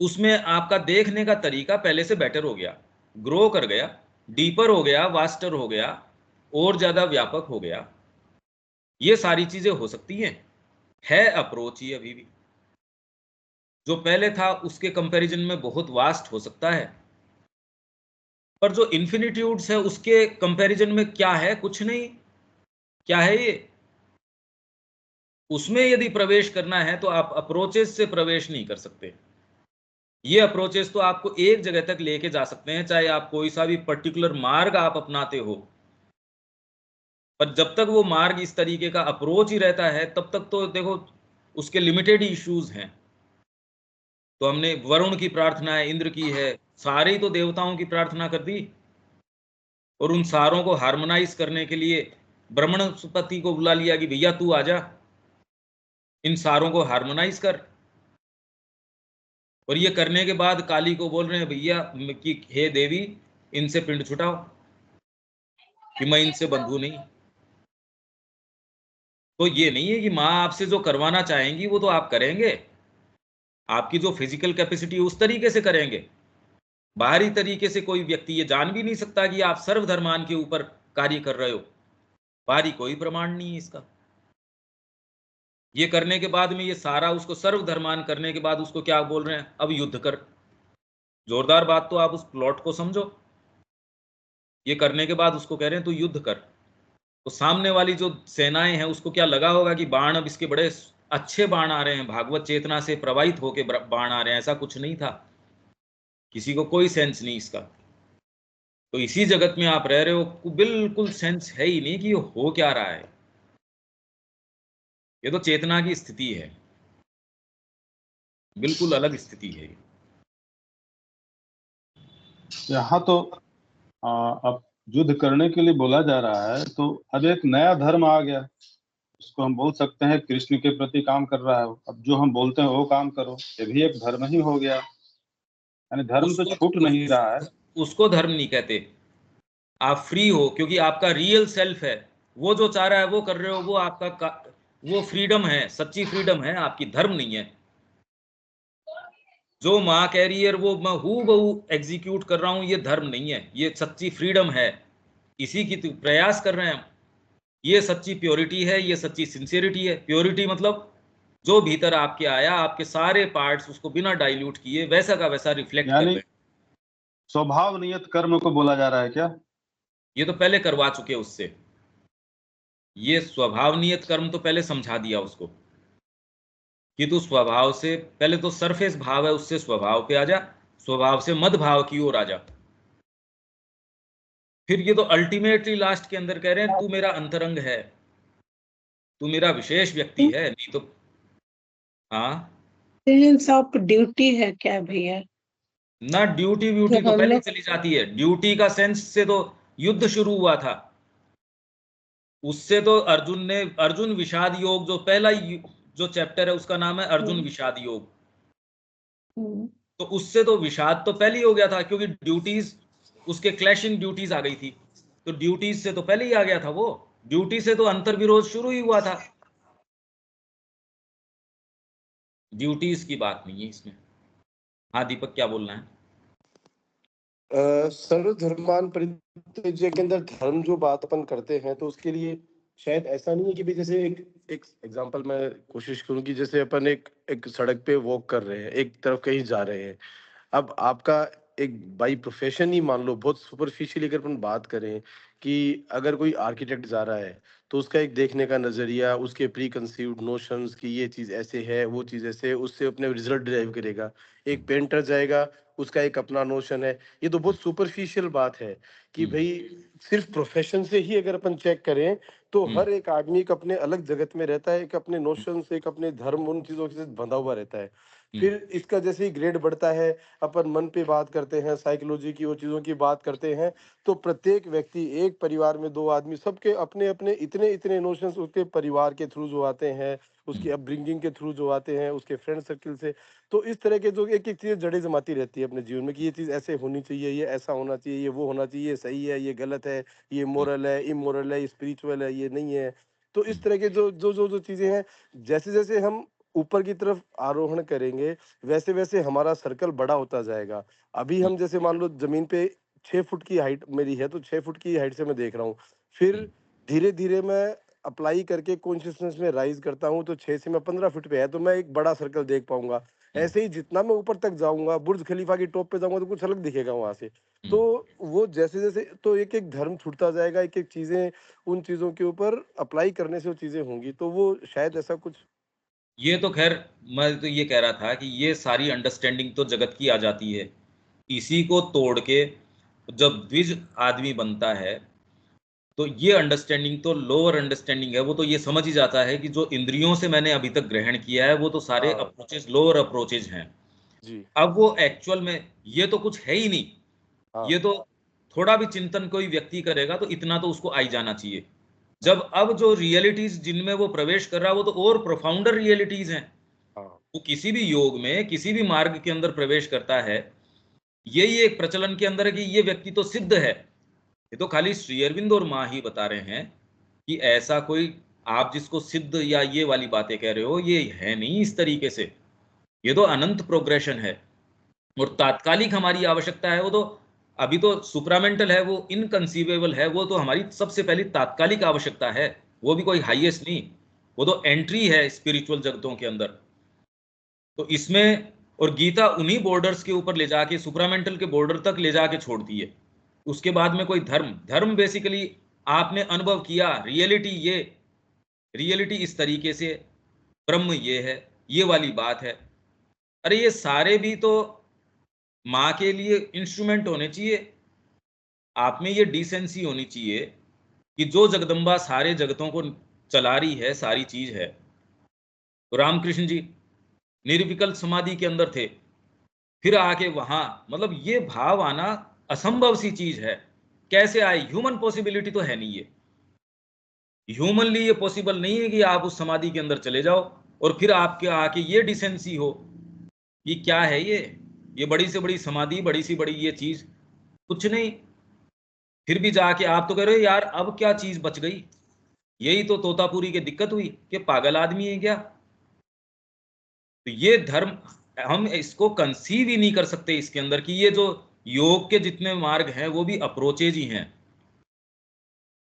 उसमें आपका देखने का तरीका पहले से बेटर हो गया, ग्रो कर गया, डीपर हो गया, वास्टर हो गया, और ज्यादा व्यापक हो गया। ये सारी चीजें हो सकती हैं, है अप्रोच ही अभी भी जो पहले था उसके कंपैरिजन में बहुत वास्ट हो सकता है, पर जो इन्फिनिट्यूड्स है उसके कंपैरिजन में क्या है? कुछ नहीं। क्या है ये? उसमें यदि प्रवेश करना है तो आप अप्रोचेस से प्रवेश नहीं कर सकते। ये अप्रोचेस तो आपको एक जगह तक लेके जा सकते हैं, चाहे आप कोई सा भी पर्टिकुलर मार्ग आप अपनाते हो, पर जब तक वो मार्ग इस तरीके का अप्रोच ही रहता है तब तक तो देखो उसके लिमिटेड इश्यूज हैं। तो हमने वरुण की प्रार्थना है, इंद्र की है, सारे ही तो देवताओं की प्रार्थना कर दी, और उन सारों को हार्मोनाइज करने के लिए ब्रह्मणस्पति को बुला लिया कि भैया तू आजा, इन सारों को हार्मोनाइज कर। और ये करने के बाद काली को बोल रहे हैं भैया कि हे देवी इनसे पिंड छुटाओ कि मैं इनसे बंधु नहीं। तो ये नहीं है कि माँ आपसे जो करवाना चाहेंगी वो तो आप करेंगे, आपकी जो फिजिकल कैपेसिटी है उस तरीके से करेंगे। बाहरी तरीके से कोई व्यक्ति ये जान भी नहीं सकता कि आप सर्वधर्मान के ऊपर कार्य कर रहे हो। बाहरी कोई प्रमाण नहीं है इसका। ये करने के बाद में ये सारा उसको सर्वधर्मान करने के बाद उसको क्या बोल रहे हैं? अब युद्ध कर। जोरदार बात तो आप उस प्लॉट को समझो। ये करने के बाद उसको कह रहे हैं तू युद्ध कर। तो सामने वाली जो सेनाएं हैं उसको क्या लगा होगा कि बाण अब इसके बड़े अच्छे बाण आ रहे हैं, भागवत चेतना से प्रवाहित होकर बाण आ रहे हैं। ऐसा कुछ नहीं था, किसी को कोई सेंस नहीं इसका। तो इसी जगत में आप रह रहे हो, बिल्कुल सेंस है ही नहीं कि ये हो क्या रहा है। ये तो चेतना की स्थिति है, बिल्कुल अलग स्थिति है। यहाँ तो अब युद्ध करने के लिए बोला जा रहा है, तो अब एक नया धर्म आ गया, उसको हम बोल सकते हैं कृष्ण के प्रति काम कर रहा है। अब जो हम बोलते हैं वो काम करो, ये भी एक धर्म ही हो गया। यानी धर्म तो छूट नहीं रहा है। उसको धर्म नहीं कहते। आप फ्री हो क्योंकि आपका रियल सेल्फ है, वो जो चाह रहा है वो कर रहे हो, वो आपका वो फ्रीडम है, सच्ची फ्रीडम है आपकी, धर्म नहीं है। जो माँ कह रही है वो मैं हूँ बहू एग्जीक्यूट कर रहा हूं, ये धर्म नहीं है, ये सच्ची फ्रीडम है। इसी की प्रयास कर रहे हैं हम। ये सच्ची प्योरिटी है, ये सच्ची सिंसियरिटी है। प्योरिटी मतलब जो भीतर आपके आया, आपके सारे पार्ट्स उसको बिना डाइल्यूट किए वैसा का वैसा रिफ्लेक्ट कर रहे हैं। स्वभाव नियत कर्म को बोला जा रहा है क्या? ये तो पहले करवा चुके उससे। ये स्वभाव नियत कर्म तो पहले समझा दिया उसको कि तू स्वभाव से पहले तो सरफेस भाव है उससे स्वभाव पे आ जा, स्वभाव से मद भाव की ओर आ जा। फिर ये तो अल्टीमेटली लास्ट के अंदर कह रहे हैं तू मेरा अंतरंग है, तू मेरा विशेष व्यक्ति है। नहीं तो हाँ, सेंस ऑफ ड्यूटी है क्या भैया? ना ड्यूटी व्यूटी तो पहले चली जाती है। ड्यूटी का सेंस से तो युद्ध शुरू हुआ था। उससे तो अर्जुन विषाद योग, जो पहला जो चैप्टर है उसका नाम है अर्जुन विषाद योग। तो उससे तो विषाद तो पहले ही हो गया था, क्योंकि ड्यूटीज उसके क्लैशिंग ड्यूटीज आ गई थी। तो ड्यूटीज से तो पहले ही आ गया था वो। ड्यूटी से तो अंतर्विरोध शुरू ही हुआ था, ड्यूटीज की बात नहीं है इसमें। हाँ दीपक क्या बोलना है? सर्वधर्मान परित्यज्य के अंदर धर्म जो बात अपन करते हैं तो उसके लिए शायद ऐसा नहीं है कि भाई जैसे एक एग्जांपल मैं कोशिश करूं कि जैसे अपन एक सड़क पे वॉक कर रहे हैं, एक तरफ कहीं जा रहे हैं। अब आपका एक बाई प्रोफेशन ही मान लो, बहुत सुपरफिशियली अगर अपन बात करें कि अगर कोई आर्किटेक्ट जा रहा है तो उसका एक देखने का नजरिया, उसके प्री कंसीव्ड नोशंस कि ये चीज ऐसे है, वो चीज ऐसे है, उससे अपने रिजल्ट ड्राइव करेगा। एक पेंटर जाएगा, उसका एक अपना नोशन है। ये तो बहुत सुपरफिशियल बात है कि भाई सिर्फ प्रोफेशन से ही अगर अपन चेक करें तो हर एक आदमी एक अपने अलग जगत में रहता है, एक अपने नोशन से, एक अपने धर्म, उन चीजों से बंधा हुआ रहता है। फिर इसका जैसे ही ग्रेड बढ़ता है, अपन मन पे बात करते हैं, साइकोलॉजी की वो चीजों की बात करते हैं, तो प्रत्येक व्यक्ति, एक परिवार में 2 आदमी, सबके अपने अपने इतने इतने इमोशंस उसके परिवार के थ्रू जो आते हैं, उसकी अपब्रिंगिंग के थ्रू जो आते हैं, उसके फ्रेंड सर्किल से। तो इस तरह के जो एक एक चीज जड़ें जमाती रहती है अपने जीवन में कि ये चीज ऐसे होनी चाहिए, ये ऐसा होना चाहिए, ये वो होना चाहिए, ये सही है, ये गलत है, ये मोरल है, इमोरल है, ये स्पिरिचुअल है, ये नहीं है। तो इस तरह के जो जो जो जो चीजें हैं, जैसे जैसे हम ऊपर की तरफ आरोहण करेंगे, वैसे वैसे हमारा सर्कल बड़ा होता जाएगा। अभी हम जैसे मान लो जमीन पे 6 फुट की हाइट मेरी है, तो 6 फुट की हाइट से मैं देख रहा हूँ। फिर धीरे धीरे मैं अप्लाई करके कॉन्शियसनेस में राइज करता हूँ, तो 6 से मैं 15 फुट पे है, तो मैं एक बड़ा सर्कल देख पाऊंगा। ऐसे ही जितना मैं ऊपर तक जाऊंगा, बुर्ज खलीफा की टॉप पे जाऊंगा, तो कुछ अलग दिखेगा वहां से। तो वो जैसे जैसे तो एक एक धर्म छूटता जाएगा, एक एक चीजें उन चीजों के ऊपर अप्लाई करने से वो चीजें होंगी। तो वो शायद ऐसा कुछ। ये तो खैर मैं तो ये कह रहा था कि ये सारी अंडरस्टैंडिंग तो जगत की आ जाती है, इसी को तोड़ के जब द्विज आदमी बनता है तो ये अंडरस्टैंडिंग तो लोअर अंडरस्टैंडिंग है। वो तो ये समझ ही जाता है कि जो इंद्रियों से मैंने अभी तक ग्रहण किया है वो तो सारे हाँ अप्रोचेज लोअर अप्रोचेज हैं। जी। अब वो एक्चुअल में ये तो कुछ है ही नहीं। हाँ ये तो थोड़ा भी चिंतन कोई व्यक्ति करेगा तो इतना तो उसको आई जाना चाहिए। जब अब जो रियलिटीज जिनमें वो प्रवेश कर रहा है वो तो और प्रोफाउंडर रियलिटीज हैं। हाँ वो किसी भी योग में किसी भी मार्ग के अंदर प्रवेश करता है, यही एक प्रचलन के अंदर है कि ये व्यक्ति तो सिद्ध है। ये तो खाली श्री अरविंद और माँ ही बता रहे हैं कि ऐसा कोई, आप जिसको सिद्ध या ये वाली बातें कह रहे हो, ये है नहीं इस तरीके से। ये तो अनंत प्रोग्रेशन है और तात्कालिक हमारी आवश्यकता है। वो तो अभी तो सुप्रामेंटल है, वो इनकंसीवेबल है, वो तो हमारी सबसे पहली तात्कालिक आवश्यकता है। वो भी कोई हाईएस्ट नहीं, वो तो एंट्री है स्पिरिचुअल जगतों के अंदर। तो इसमें और गीता उन्हीं बॉर्डर्स के ऊपर ले जाके, सुप्रामेंटल के बॉर्डर तक ले जाके छोड़ती है। उसके बाद में कोई धर्म बेसिकली आपने अनुभव किया, रियलिटी इस तरीके से, ब्रह्म ये है, ये वाली बात है। अरे ये सारे भी तो माँ के लिए इंस्ट्रूमेंट होने चाहिए। आप में ये डिसेंसी होनी चाहिए कि जो जगदम्बा सारे जगतों को चला रही है, सारी चीज है। तो रामकृष्ण जी निर्विकल्प समाधि के अंदर थे, फिर आके वहां, मतलब ये भाव आना असंभव सी चीज है। कैसे आए? ह्यूमन पॉसिबिलिटी तो है नहीं। ये ह्यूमनली ये पॉसिबल नहीं है कि आप उस समाधि के अंदर चले जाओ और फिर आपके आके ये डिसेंसी हो। ये क्या है? ये बड़ी से बड़ी समाधि, बड़ी सी बड़ी ये चीज कुछ नहीं। फिर भी जाके आप तो कह रहे हो यार अब क्या चीज बच गई। यही तो तोतापुरी की दिक्कत हुई कि पागल आदमी है क्या। तो ये धर्म हम इसको कंसीव ही नहीं कर सकते इसके अंदर कि ये जो योग के जितने मार्ग हैं वो भी अप्रोचेज ही हैं,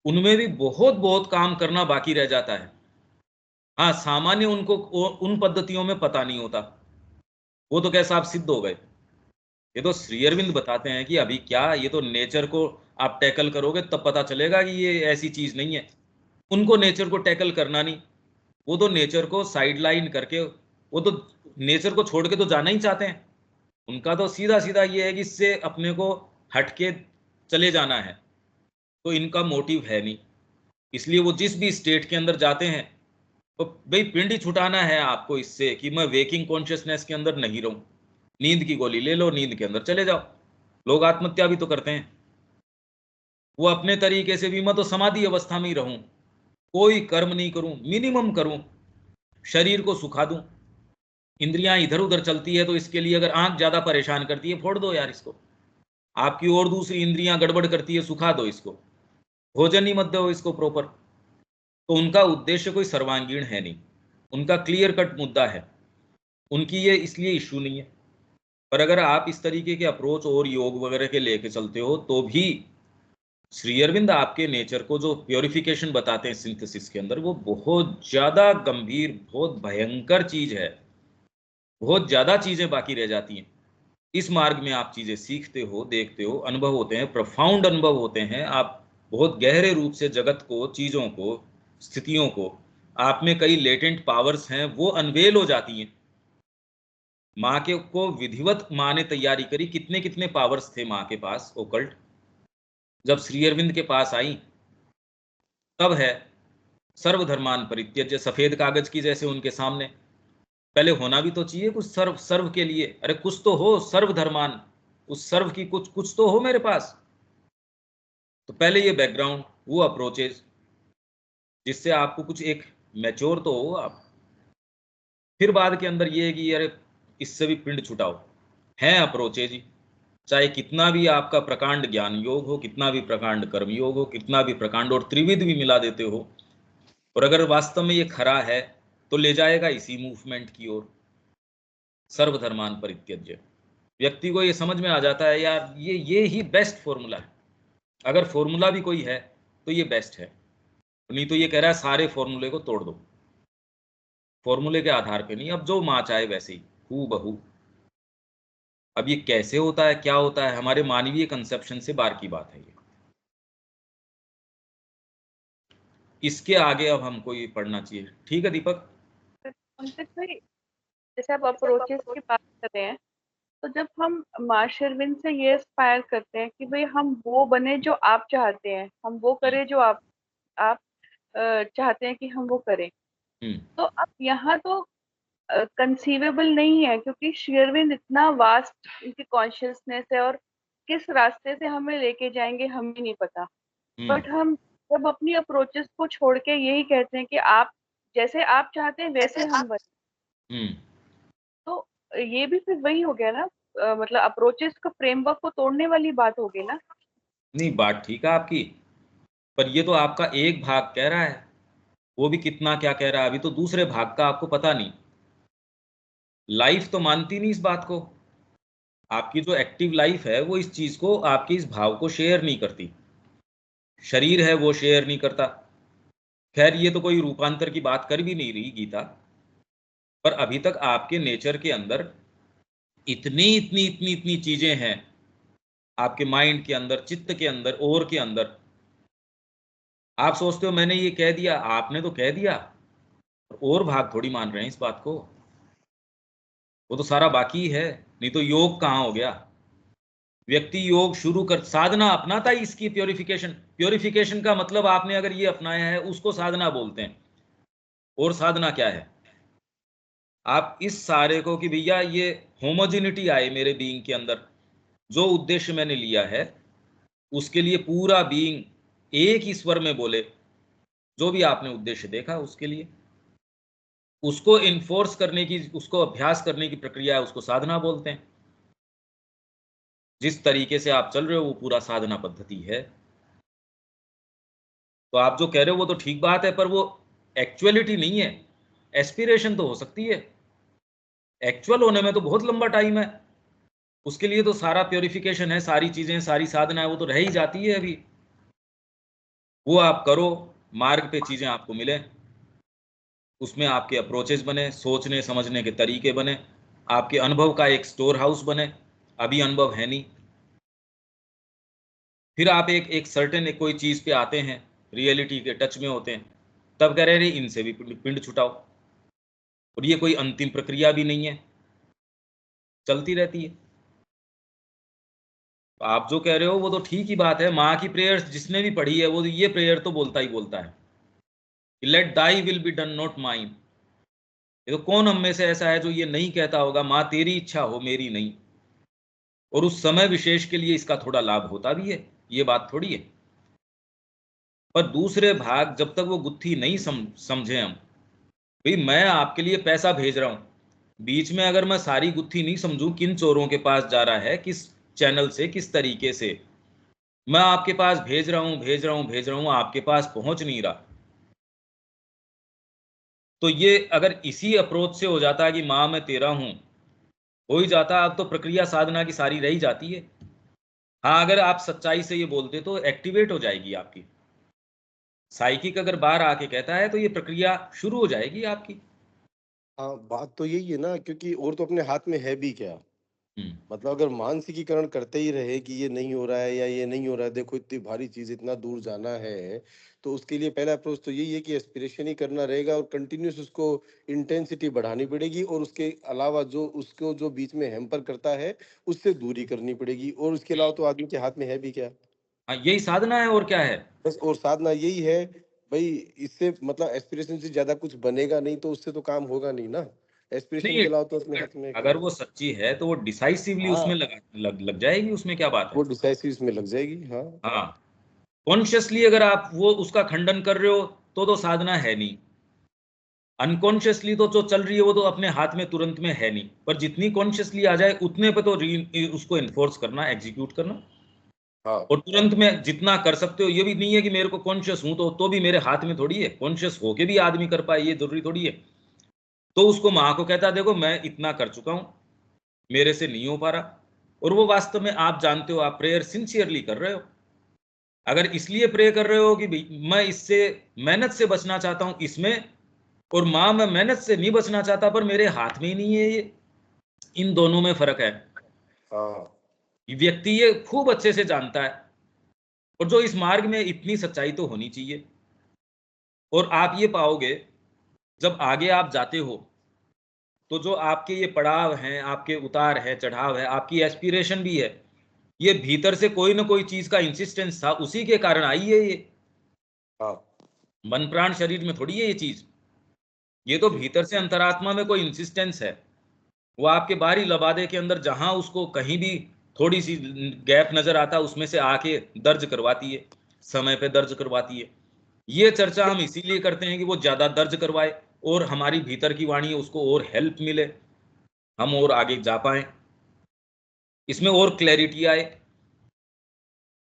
उनमें भी बहुत बहुत काम करना बाकी रह जाता है। हाँ, सामान्य उनको उन पद्धतियों में पता नहीं होता, वो तो कैसा आप सिद्ध हो गए। ये तो श्री अरविंद बताते हैं कि अभी क्या, ये तो नेचर को आप टैकल करोगे तब पता चलेगा कि ये ऐसी चीज नहीं है। उनको नेचर को टैकल करना नहीं, वो तो नेचर को साइड लाइन करके, वो तो नेचर को छोड़ के तो जाना ही चाहते हैं। उनका तो सीधा सीधा ये है कि इससे अपने को हटके चले जाना है। तो इनका मोटिव है नहीं, इसलिए वो जिस भी स्टेट के अंदर जाते हैं तो भाई पिंड ही छुटाना है आपको इससे कि मैं वेकिंग कॉन्शियसनेस के अंदर नहीं रहूं। नींद की गोली ले लो, नींद के अंदर चले जाओ। लोग आत्महत्या भी तो करते हैं। वो अपने तरीके से भी मैं तो समाधि अवस्था में ही रहूं, कोई कर्म नहीं करूं, मिनिमम करूं, शरीर को सुखा दूं। इंद्रियां इधर उधर चलती है तो इसके लिए अगर आंख ज्यादा परेशान करती है, फोड़ दो यार इसको। आपकी और दूसरी इंद्रियां गड़बड़ करती है, सुखा दो इसको। भोजन ही मत दो इसको प्रॉपर। तो उनका उद्देश्य कोई सर्वांगीण है नहीं, उनका क्लियर कट मुद्दा है, उनकी ये इसलिए इश्यू नहीं है। पर अगर आप इस तरीके के अप्रोच और योग वगैरह के लेके चलते हो तो भी श्री अरविंद आपके नेचर को जो प्योरिफिकेशन बताते हैं सिंथेसिस के अंदर, वो बहुत ज्यादा गंभीर, बहुत भयंकर चीज है। बहुत ज्यादा चीजें बाकी रह जाती हैं। इस मार्ग में आप चीजें सीखते हो, देखते हो, अनुभव होते हैं, प्रोफाउंड अनुभव होते हैं। आप बहुत गहरे रूप से जगत को, चीजों को, स्थितियों को, आप में कई लेटेंट पावर्स हैं, वो अनवेल हो जाती हैं। माँ के को विधिवत माँ ने तैयारी करी, कितने कितने पावर्स थे माँ के पास ओकल्ट। जब श्री अरविंद के पास आई तब है सर्वधर्मान परित्यज्य, सफेद कागज की जैसे उनके सामने। पहले होना भी तो चाहिए कुछ सर्व, सर्व के लिए। अरे कुछ तो हो सर्वधर्मान, उस सर्व की कुछ कुछ तो हो मेरे पास। तो पहले ये बैकग्राउंड, वो अप्रोचेज, जिससे आपको कुछ एक मैच्योर तो हो आप। फिर बाद के अंदर ये है कि अरे इससे भी पिंड छुटाओ, हैं अप्रोचेज। चाहे कितना भी आपका प्रकांड ज्ञान योग हो, कितना भी प्रकांड कर्म योग हो, कितना भी प्रकांड और त्रिविध भी मिला देते हो, और अगर वास्तव में ये खरा है तो ले जाएगा इसी मूवमेंट की ओर। सर्वधर्मान परित्यज्य, व्यक्ति को ये समझ में आ जाता है यार ये ही बेस्ट फॉर्मूला है। अगर फॉर्मूला भी कोई है तो ये बेस्ट है, नहीं तो ये कह रहा है सारे फॉर्मूले को तोड़ दो। फॉर्मूले के आधार पे नहीं, अब जो माँ चाहे वैसे ही हूबहू। अब ये कैसे होता है, क्या होता है, हमारे मानवीय कंसेप्शन से बाहर की बात है ये। इसके आगे अब हमको ये पढ़ना चाहिए। ठीक है दीपक? पंकज भाई, जैसे आप अप्रोचेस की बात कर रहे हैं, तो जब हम माँ शेरविन से ये इंस्पायर करते हैं कि भाई हम वो बने जो आप चाहते हैं, हम वो करें जो आप चाहते हैं कि हम वो करें, तो अब यहाँ तो कंसीवेबल नहीं है, क्योंकि शेरविन इतना वास्ट इनकी कॉन्शियसनेस है, और किस रास्ते से हमें लेके जाएंगे हमें नहीं पता। बट हम जब अपनी अप्रोचेस को छोड़ के यही कहते हैं कि आप जैसे आप चाहते हैं वैसे हम बने, तो ये भी फिर वही हो गया ना, मतलब अप्रोचेस का फ्रेमवर्क को तोड़ने वाली बात हो गई ना। नहीं, बात ठीक है आपकी, पर ये तो आपका एक भाग कह रहा है, वो भी कितना क्या कह रहा है, अभी तो दूसरे भाग का आपको पता नहीं। लाइफ तो मानती नहीं इस बात को। आपकी जो एक्टिव लाइफ है वो इस चीज को, आपके इस भाव को शेयर नहीं करती। शरीर है वो शेयर नहीं करता। खैर ये तो कोई रूपांतर की बात कर भी नहीं रही गीता, पर अभी तक आपके नेचर के अंदर इतनी इतनी इतनी इतनी चीजें हैं, आपके माइंड के अंदर, चित्त के अंदर, और के अंदर। आप सोचते हो मैंने ये कह दिया, आपने तो कह दिया, और भाग थोड़ी मान रहे हैं इस बात को। वो तो सारा बाकी है, नहीं तो योग कहाँ हो गया। व्यक्ति योग शुरू कर, साधना अपनाता है इसकी प्योरिफिकेशन। प्योरिफिकेशन का मतलब आपने अगर ये अपनाया है उसको साधना बोलते हैं। और साधना क्या है? आप इस सारे को कि भैया ये होमोजिनिटी आए मेरे बीइंग के अंदर, जो उद्देश्य मैंने लिया है उसके लिए पूरा बीइंग एक ही स्वर में बोले, जो भी आपने उद्देश्य देखा उसके लिए, उसको इन्फोर्स करने की, उसको अभ्यास करने की प्रक्रिया है, उसको साधना बोलते हैं। जिस तरीके से आप चल रहे हो वो पूरा साधना पद्धति है। तो आप जो कह रहे हो वो तो ठीक बात है, पर वो एक्चुअलिटी नहीं है। एस्पिरेशन तो हो सकती है, एक्चुअल होने में तो बहुत लंबा टाइम है। उसके लिए तो सारा प्योरिफिकेशन है, सारी चीजें, सारी साधना है, वो तो रह ही जाती है अभी। वो आप करो, मार्ग पे चीजें आपको मिले, उसमें आपके अप्रोचेस बने, सोचने समझने के तरीके बने, आपके अनुभव का एक स्टोर हाउस बने। अभी अनुभव है नहीं, फिर आप एक सर्टेन कोई चीज पे आते हैं, रियलिटी के टच में होते हैं, तब कह रहे इनसे भी पिंड छुटाओ। और ये कोई अंतिम प्रक्रिया भी नहीं है, चलती रहती है। आप जो कह रहे हो वो तो ठीक ही बात है। माँ की प्रेयर्स जिसने भी पढ़ी है वो ये प्रेयर तो बोलता ही बोलता है, let thy will be done not mine. ये तो कौन हम में से ऐसा है जो ये नहीं कहता होगा माँ तेरी इच्छा हो मेरी नहीं। और उस समय विशेष के लिए इसका थोड़ा लाभ होता भी है, ये बात थोड़ी है। पर दूसरे भाग जब तक वो गुत्थी नहीं समझे हम, भाई मैं आपके लिए पैसा भेज रहा हूँ, बीच में अगर मैं सारी गुत्थी नहीं समझूं किन चोरों के पास जा रहा है, किस चैनल से, किस तरीके से मैं आपके पास भेज रहा हूं, भेज रहा हूं, भेज रहा हूं, आपके पास पहुंच नहीं रहा, तो ये अगर इसी अप्रोच से हो जाता है कि माँ मैं तेरा हूं, हो ही जाता, अब तो प्रक्रिया साधना की सारी रही जाती है। हाँ, अगर आप सच्चाई से ये बोलते तो एक्टिवेट हो जाएगी आपकी साइकिक। अगर बाहर आके कहता है तो ये प्रक्रिया शुरू हो जाएगी आपकी। हाँ, बात तो यही है ना, क्योंकि और तो अपने हाथ में है भी क्या? मतलब अगर मानसिकीकरण करते ही रहे कि ये नहीं हो रहा है या ये नहीं हो रहा है, देखो इतनी भारी चीज, इतना दूर जाना है, तो उसके लिए पहला अप्रोच तो यही है कि एस्पिरेशन ही करना रहेगा और कंटिन्यूस उसको इंटेंसिटी बढ़ानी पड़ेगी, और उसके अलावा जो उसको जो बीच में हैम्पर करता है उससे दूरी करनी पड़ेगी, और उसके अलावा तो आदमी के हाथ में है भी क्या? हाँ, यही साधना है और क्या है। बस, और साधना यही है भाई। इससे मतलब एस्पिरेशन से ज्यादा कुछ बनेगा नहीं, तो उससे तो काम होगा नहीं ना। एस्पिरेशन नहीं, के अलावा तो अपने हाथ में क्या अगर है? वो सच्ची है तो वो डिसाइसिवली उसमें हाँ, लग जाएगी, उसमें क्या बात है। वो डिसाइसिव में लग जाएगी। हाँ, हाँ, कॉन्शियसली अगर आप वो उसका खंडन कर रहे हो तो साधना है नहीं। अनकॉन्शियसली तो जो चल रही है वो तो अपने हाथ में तुरंत में है नहीं, पर जितनी कॉन्शियसली आ जाए उतने पे तो उसको इन्फोर्स करना, एग्जीक्यूट करना। हाँ, और तुरंत में जितना कर सकते हो, ये भी नहीं है कि मेरे को कॉन्शियस हूं तो भी मेरे हाथ में थोड़ी है, कॉन्शियस होके भी आदमी कर पाए ये जरूरी थोड़ी है। तो उसको माँ को कहता देखो मैं इतना कर चुका हूं, मेरे से नहीं हो पा रहा। और वो वास्तव में आप जानते हो, आप प्रेयर सिंसियरली कर रहे हो। अगर इसलिए प्रे कर रहे हो कि भाई मैं इससे मेहनत से बचना चाहता हूं इसमें, और माँ मैं मेहनत से नहीं बचना चाहता पर मेरे हाथ में ही नहीं है ये, इन दोनों में फर्क है। हाँ, व्यक्ति ये खूब अच्छे से जानता है। और जो इस मार्ग में इतनी सच्चाई तो होनी चाहिए। और आप ये पाओगे जब आगे आप जाते हो तो जो आपके ये पड़ाव हैं, आपके उतार है, चढ़ाव है, आपकी एस्पिरेशन भी है, ये भीतर से कोई ना कोई चीज का इंसिस्टेंस था, उसी के कारण आई है ये। हाँ, मन प्राण शरीर में थोड़ी है ये चीज, ये तो जी, भीतर से अंतरात्मा में कोई इंसिस्टेंस है। वो आपके बाहरी लबादे के अंदर जहां उसको कहीं भी थोड़ी सी गैप नजर आता उसमें से आके दर्ज करवाती है, समय पे दर्ज करवाती है। ये चर्चा हम इसीलिए करते हैं कि वो ज्यादा दर्ज करवाए और हमारी भीतर की वाणी उसको और हेल्प मिले, हम और आगे जा पाए, इसमें और क्लैरिटी आए।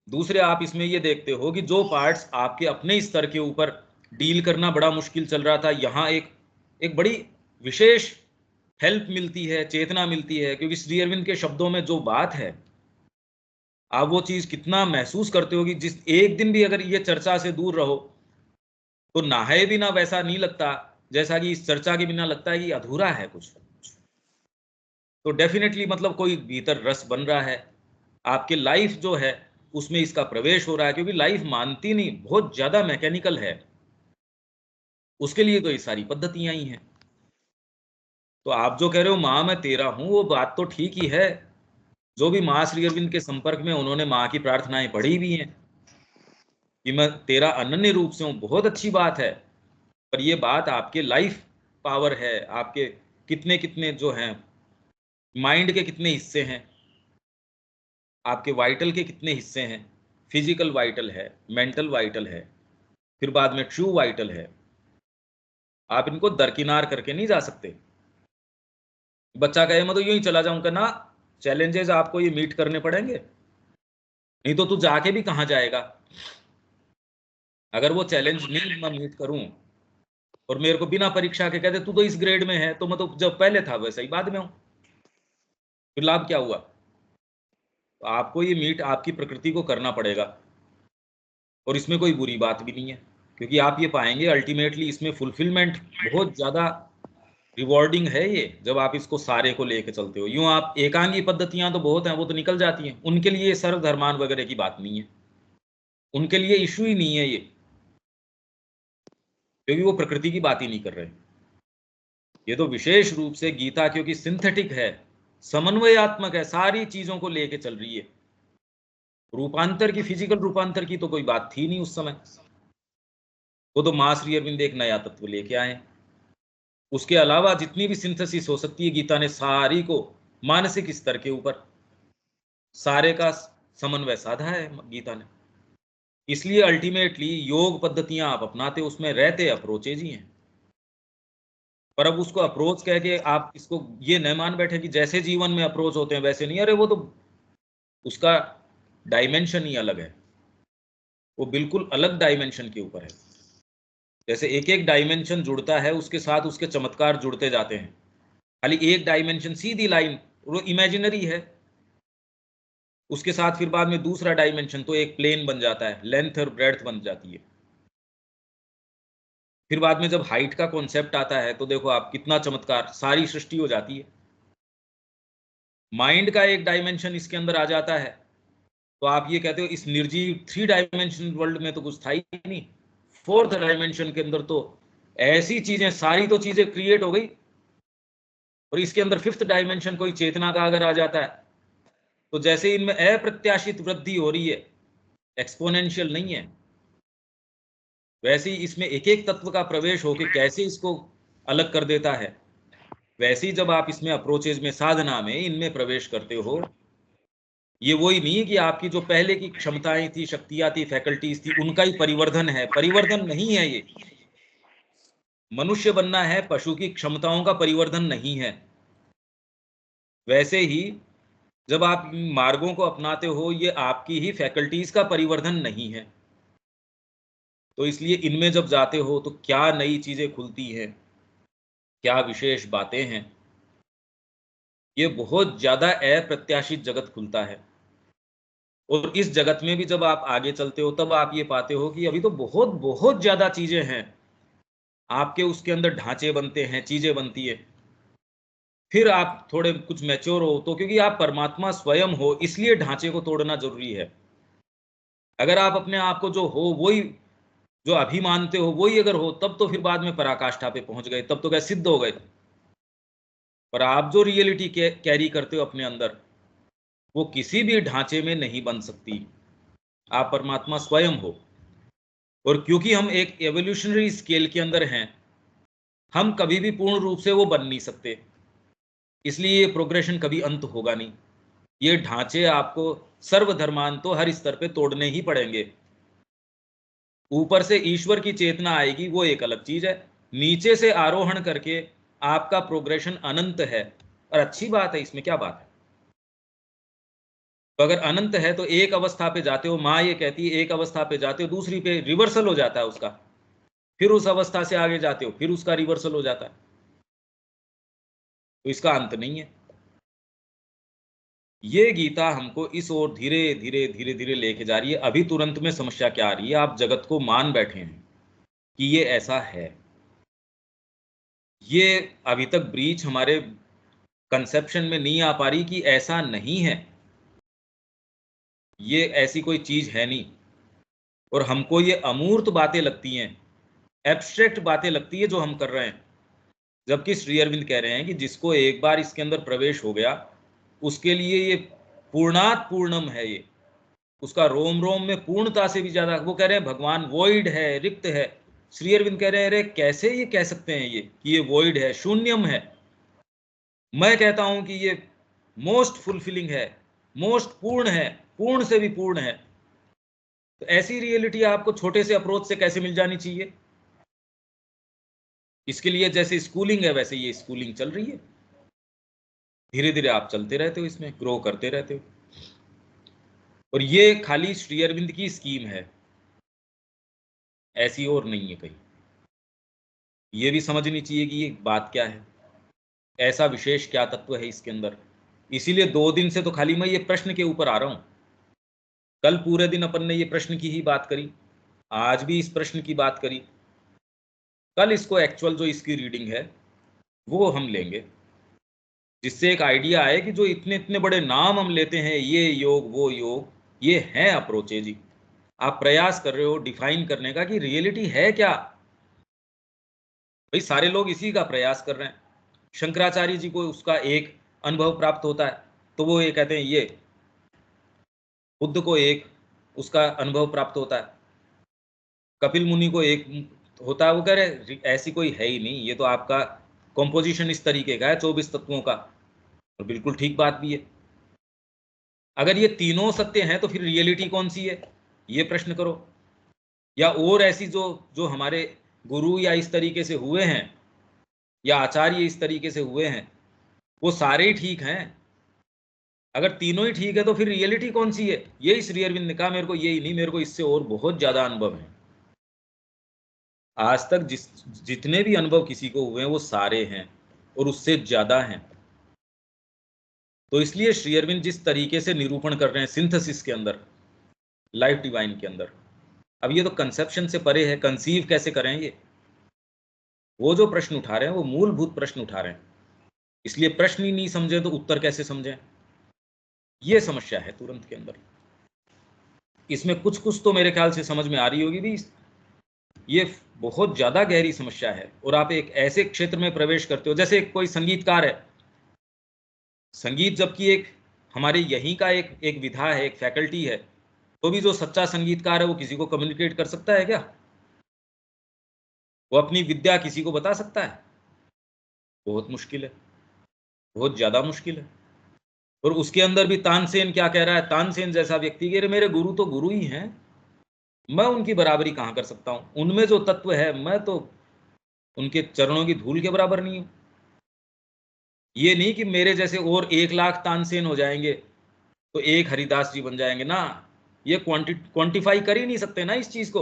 दूसरे आप इसमें ये देखते हो कि जो पार्ट्स आपके अपने स्तर के ऊपर डील करना बड़ा मुश्किल चल रहा था, यहाँ एक एक बड़ी विशेष हेल्प मिलती है, चेतना मिलती है। क्योंकि श्री अरविंद के शब्दों में जो बात है, आप वो चीज कितना महसूस करते हो कि जिस एक दिन भी अगर ये चर्चा से दूर रहो तो नहाए भी ना वैसा नहीं लगता, जैसा कि इस चर्चा के बिना लगता है कि अधूरा है कुछ। तो डेफिनेटली मतलब कोई भीतर रस बन रहा है, आपके लाइफ जो है उसमें इसका प्रवेश हो रहा है। क्योंकि लाइफ मानती नहीं, बहुत ज्यादा मैकेनिकल है, उसके लिए तो ये सारी पद्धतियां ही हैं। तो आप जो कह रहे हो माँ मैं तेरा हूं, वो बात तो ठीक ही है। जो भी माँ श्री अरविंद के संपर्क में उन्होंने माँ की प्रार्थनाएं पढ़ी भी हैं कि मैं तेरा अनन्य रूप से हूं, बहुत अच्छी बात है। पर ये बात आपके लाइफ पावर है, आपके कितने कितने जो हैं, माइंड के कितने हिस्से हैं, आपके वाइटल के कितने हिस्से हैं। फिजिकल वाइटल है, मेंटल वाइटल है, फिर बाद में ट्रू वाइटल है। आप इनको दरकिनार करके नहीं जा सकते। बच्चा कहे मैं तो यूं ही चला जाऊंगा ना, चैलेंजेस आपको ये मीट करने पड़ेंगे, नहीं तो तू जाके भी कहाँ जाएगा। अगर वो चैलेंज नहीं मैं मीट करूं और मेरे को बिना परीक्षा के कहते तू तो इस ग्रेड में है, तो मैं तो जब पहले था वैसे ही बाद में हूं, फिर लाभ क्या हुआ। तो आपको ये मीट आपकी प्रकृति को करना पड़ेगा। और इसमें कोई बुरी बात भी नहीं है, क्योंकि आप ये पाएंगे अल्टीमेटली इसमें फुलफिलमेंट बहुत ज़्यादा रिवॉर्डिंग है ये, जब आप इसको सारे को लेके चलते हो। यूं आप एकांगी पद्धतियां तो बहुत हैं, वो तो निकल जाती हैं, उनके लिए सर्वधर्मान वगैरह की बात नहीं है, उनके लिए इशू ही नहीं है ये, क्योंकि वो प्रकृति की बात ही नहीं कर रहे। ये तो विशेष रूप से गीता क्योंकि सिंथेटिक है, समन्वयात्मक है, सारी चीजों को लेके चल रही है। रूपांतर की, फिजिकल रूपांतर की तो कोई बात थी नहीं उस समय। वो तो माँ श्री अरविंद एक नया तत्व लेके आए। उसके अलावा जितनी भी सिंथेसिस हो सकती है गीता ने सारी को मानसिक स्तर के ऊपर सारे का समन्वय साधा है गीता ने। इसलिए अल्टीमेटली योग पद्धतियां आप अपनाते उसमें रहते अप्रोचेज ही हैं। पर अब उसको अप्रोच कह के आप इसको ये न मान बैठे कि जैसे जीवन में अप्रोच होते हैं वैसे नहीं। अरे वो तो उसका डायमेंशन ही अलग है, वो बिल्कुल अलग डायमेंशन के ऊपर है। जैसे एक एक डायमेंशन जुड़ता है उसके साथ उसके चमत्कार जुड़ते जाते हैं। खाली एक डायमेंशन सीधी लाइन वो इमेजिनरी है, उसके साथ फिर बाद में दूसरा डायमेंशन, तो एक प्लेन बन जाता है, लेंथ और ब्रेड्थ बन जाती है। फिर बाद में जब हाइट का कॉन्सेप्ट आता है तो देखो आप कितना चमत्कार, सारी सृष्टि हो जाती है। माइंड का एक डायमेंशन इसके अंदर आ जाता है, तो आप ये कहते हो इस निर्जीव 3 डायमेंशन वर्ल्ड में तो कुछ था ही नहीं, 4th डायमेंशन के अंदर तो ऐसी चीजें, सारी तो चीजें क्रिएट हो गई। और इसके अंदर 5th डायमेंशन कोई चेतना का अगर आ जाता है, तो जैसे इनमें अप्रत्याशित वृद्धि हो रही है, एक्सपोनेंशियल नहीं है, वैसे ही इसमें एक एक तत्व का प्रवेश होकर कैसे इसको अलग कर देता है, वैसे ही जब आप इसमें अप्रोचेज में, साधना में, इनमें प्रवेश करते हो, ये वही नहीं है कि आपकी जो पहले की क्षमताएं थी, शक्तियां थी, फैकल्टीज थी, उनका ही परिवर्धन है। परिवर्धन नहीं है ये। मनुष्य बनना है, पशु की क्षमताओं का परिवर्धन नहीं है। वैसे ही जब आप मार्गों को अपनाते हो, ये आपकी ही फैकल्टीज का परिवर्धन नहीं है। तो इसलिए इनमें जब जाते हो तो क्या नई चीजें खुलती हैं, क्या विशेष बातें हैं। ये बहुत ज्यादा अप्रत्याशित जगत खुलता है। और इस जगत में भी जब आप आगे चलते हो तब आप ये पाते हो कि अभी तो बहुत बहुत ज्यादा चीजें हैं। आपके उसके अंदर ढांचे बनते हैं, चीजें बनती है। फिर आप थोड़े कुछ मैच्योर हो तो, क्योंकि आप परमात्मा स्वयं हो, इसलिए ढांचे को तोड़ना जरूरी है। अगर आप अपने आप को जो हो वही, जो अभी मानते हो वही अगर हो, तब तो फिर बाद में पराकाष्ठा पे पहुंच गए, तब तो क्या सिद्ध हो गए। पर आप जो रियलिटी कैरी करते हो अपने अंदर, वो किसी भी ढांचे में नहीं बन सकती। आप परमात्मा स्वयं हो। और क्योंकि हम एक एवोल्यूशनरी स्केल के अंदर हैं, हम कभी भी पूर्ण रूप से वो बन नहीं सकते। इसलिए ये प्रोग्रेशन कभी अंत होगा नहीं। ये ढांचे आपको सर्वधर्मान तो हर स्तर पे तोड़ने ही पड़ेंगे। ऊपर से ईश्वर की चेतना आएगी, वो एक अलग चीज है। नीचे से आरोहण करके आपका प्रोग्रेशन अनंत है, और अच्छी बात है, इसमें क्या बात है। तो अगर अनंत है तो एक अवस्था पे जाते हो, माँ ये कहती है एक अवस्था पे जाते हो, दूसरी पे रिवर्सल हो जाता है उसका, फिर उस अवस्था से आगे जाते हो, फिर उसका रिवर्सल हो जाता है। तो इसका अंत नहीं है। ये गीता हमको इस ओर धीरे धीरे धीरे धीरे लेके जा रही है। अभी तुरंत में समस्या क्या आ रही है, आप जगत को मान बैठे हैं कि ये ऐसा है। ये अभी तक ब्रीच हमारे कंसेप्शन में नहीं आ पा रही कि ऐसा नहीं है, ये ऐसी कोई चीज है नहीं। और हमको ये अमूर्त बातें लगती हैं, एब्स्ट्रैक्ट बातें लगती है जो हम कर रहे हैं। जबकि श्री अरविंद कह रहे हैं कि जिसको एक बार इसके अंदर प्रवेश हो गया, उसके लिए ये पूर्णात पूर्णम है। ये उसका रोम रोम में पूर्णता से भी ज्यादा। वो कह रहे हैं भगवान वॉइड है, रिक्त है। श्री अरविंद कह रहे हैं अरे कैसे ये कह सकते हैं ये कि ये वॉइड है, शून्यम है। मैं कहता हूं कि ये मोस्ट फुलफिलिंग है, मोस्ट पूर्ण है, पूर्ण से भी पूर्ण है। तो ऐसी रियलिटी आपको छोटे से अप्रोच से कैसे मिल जानी चाहिए। इसके लिए जैसे स्कूलिंग है, वैसे ये स्कूलिंग चल रही है। धीरे धीरे आप चलते रहते हो, इसमें ग्रो करते रहते हो। और ये खाली श्री अरविंद की स्कीम है, ऐसी और नहीं है कहीं। ये भी समझनी चाहिए कि ये बात क्या है, ऐसा विशेष क्या तत्व है इसके अंदर। इसीलिए 2 दिन से तो खाली मैं ये प्रश्न के ऊपर आ रहा हूं। कल पूरे दिन अपन ने ये प्रश्न की ही बात करी, आज भी इस प्रश्न की बात करी। कल इसको एक्चुअल जो इसकी रीडिंग है वो हम लेंगे, जिससे एक आइडिया आए कि जो इतने इतने बड़े नाम हम लेते हैं, ये योग वो योग, ये है अप्रोचेज ही। आप प्रयास कर रहे हो डिफाइन करने का कि रियलिटी है क्या। भाई सारे लोग इसी का प्रयास कर रहे हैं। शंकराचार्य जी को उसका एक अनुभव प्राप्त होता है, तो वो ये कहते हैं, ये बुद्ध को एक उसका अनुभव प्राप्त होता है, कपिल मुनि को एक होता है। वो कह रहे ऐसी कोई है ही नहीं, ये तो आपका कॉम्पोजिशन इस तरीके का है 24 तत्वों का। और बिल्कुल ठीक बात भी है। अगर ये तीनों सत्य हैं तो फिर रियलिटी कौन सी है, ये प्रश्न करो। या और ऐसी जो जो हमारे गुरु या इस तरीके से हुए हैं, या आचार्य इस तरीके से हुए हैं, वो सारे ही ठीक हैं। अगर तीनों ही ठीक है तो फिर रियलिटी कौन सी है। यही श्री अरविंद ने कहा, मेरे को यही नहीं, मेरे को इससे और बहुत ज्यादा अनुभव है। आज तक जितने भी अनुभव किसी को हुए हैं वो सारे हैं और उससे ज्यादा हैं। तो इसलिए श्री अरविंद जिस तरीके से निरूपण कर रहे हैं सिंथेसिस के अंदर, लाइफ डिवाइन के अंदर, अब ये तो कंसेप्शन से परे है, कंसीव कैसे करें ये, वो जो प्रश्न उठा रहे हैं वो मूलभूत प्रश्न उठा रहे हैं, इसलिए प्रश्न ही नहीं समझे तो उत्तर कैसे समझें, ये समस्या है तुरंत के अंदर। इसमें कुछ कुछ तो मेरे ख्याल से समझ में आ रही होगी भी, ये बहुत ज्यादा गहरी समस्या है। और आप एक ऐसे क्षेत्र में प्रवेश करते हो, जैसे कोई संगीतकार है, संगीत जबकि एक हमारे यहीं का एक विधा है, एक फैकल्टी है, तो भी जो सच्चा संगीतकार है वो किसी को कम्युनिकेट कर सकता है क्या? वो अपनी विद्या किसी को बता सकता है? बहुत मुश्किल है, बहुत ज्यादा मुश्किल है। और उसके अंदर भी तानसेन क्या कह रहा है, तानसेन जैसा व्यक्ति कह रहे मेरे गुरु तो गुरु ही हैं, मैं उनकी बराबरी कहां कर सकता हूं, उनमें जो तत्व है मैं तो उनके चरणों की धूल के बराबर नहीं हूं। ये नहीं कि मेरे जैसे और 1,00,000 तानसेन हो जाएंगे तो एक हरिदास जी बन जाएंगे ना, ये क्वांटिफाई कर ही नहीं सकते ना इस चीज को।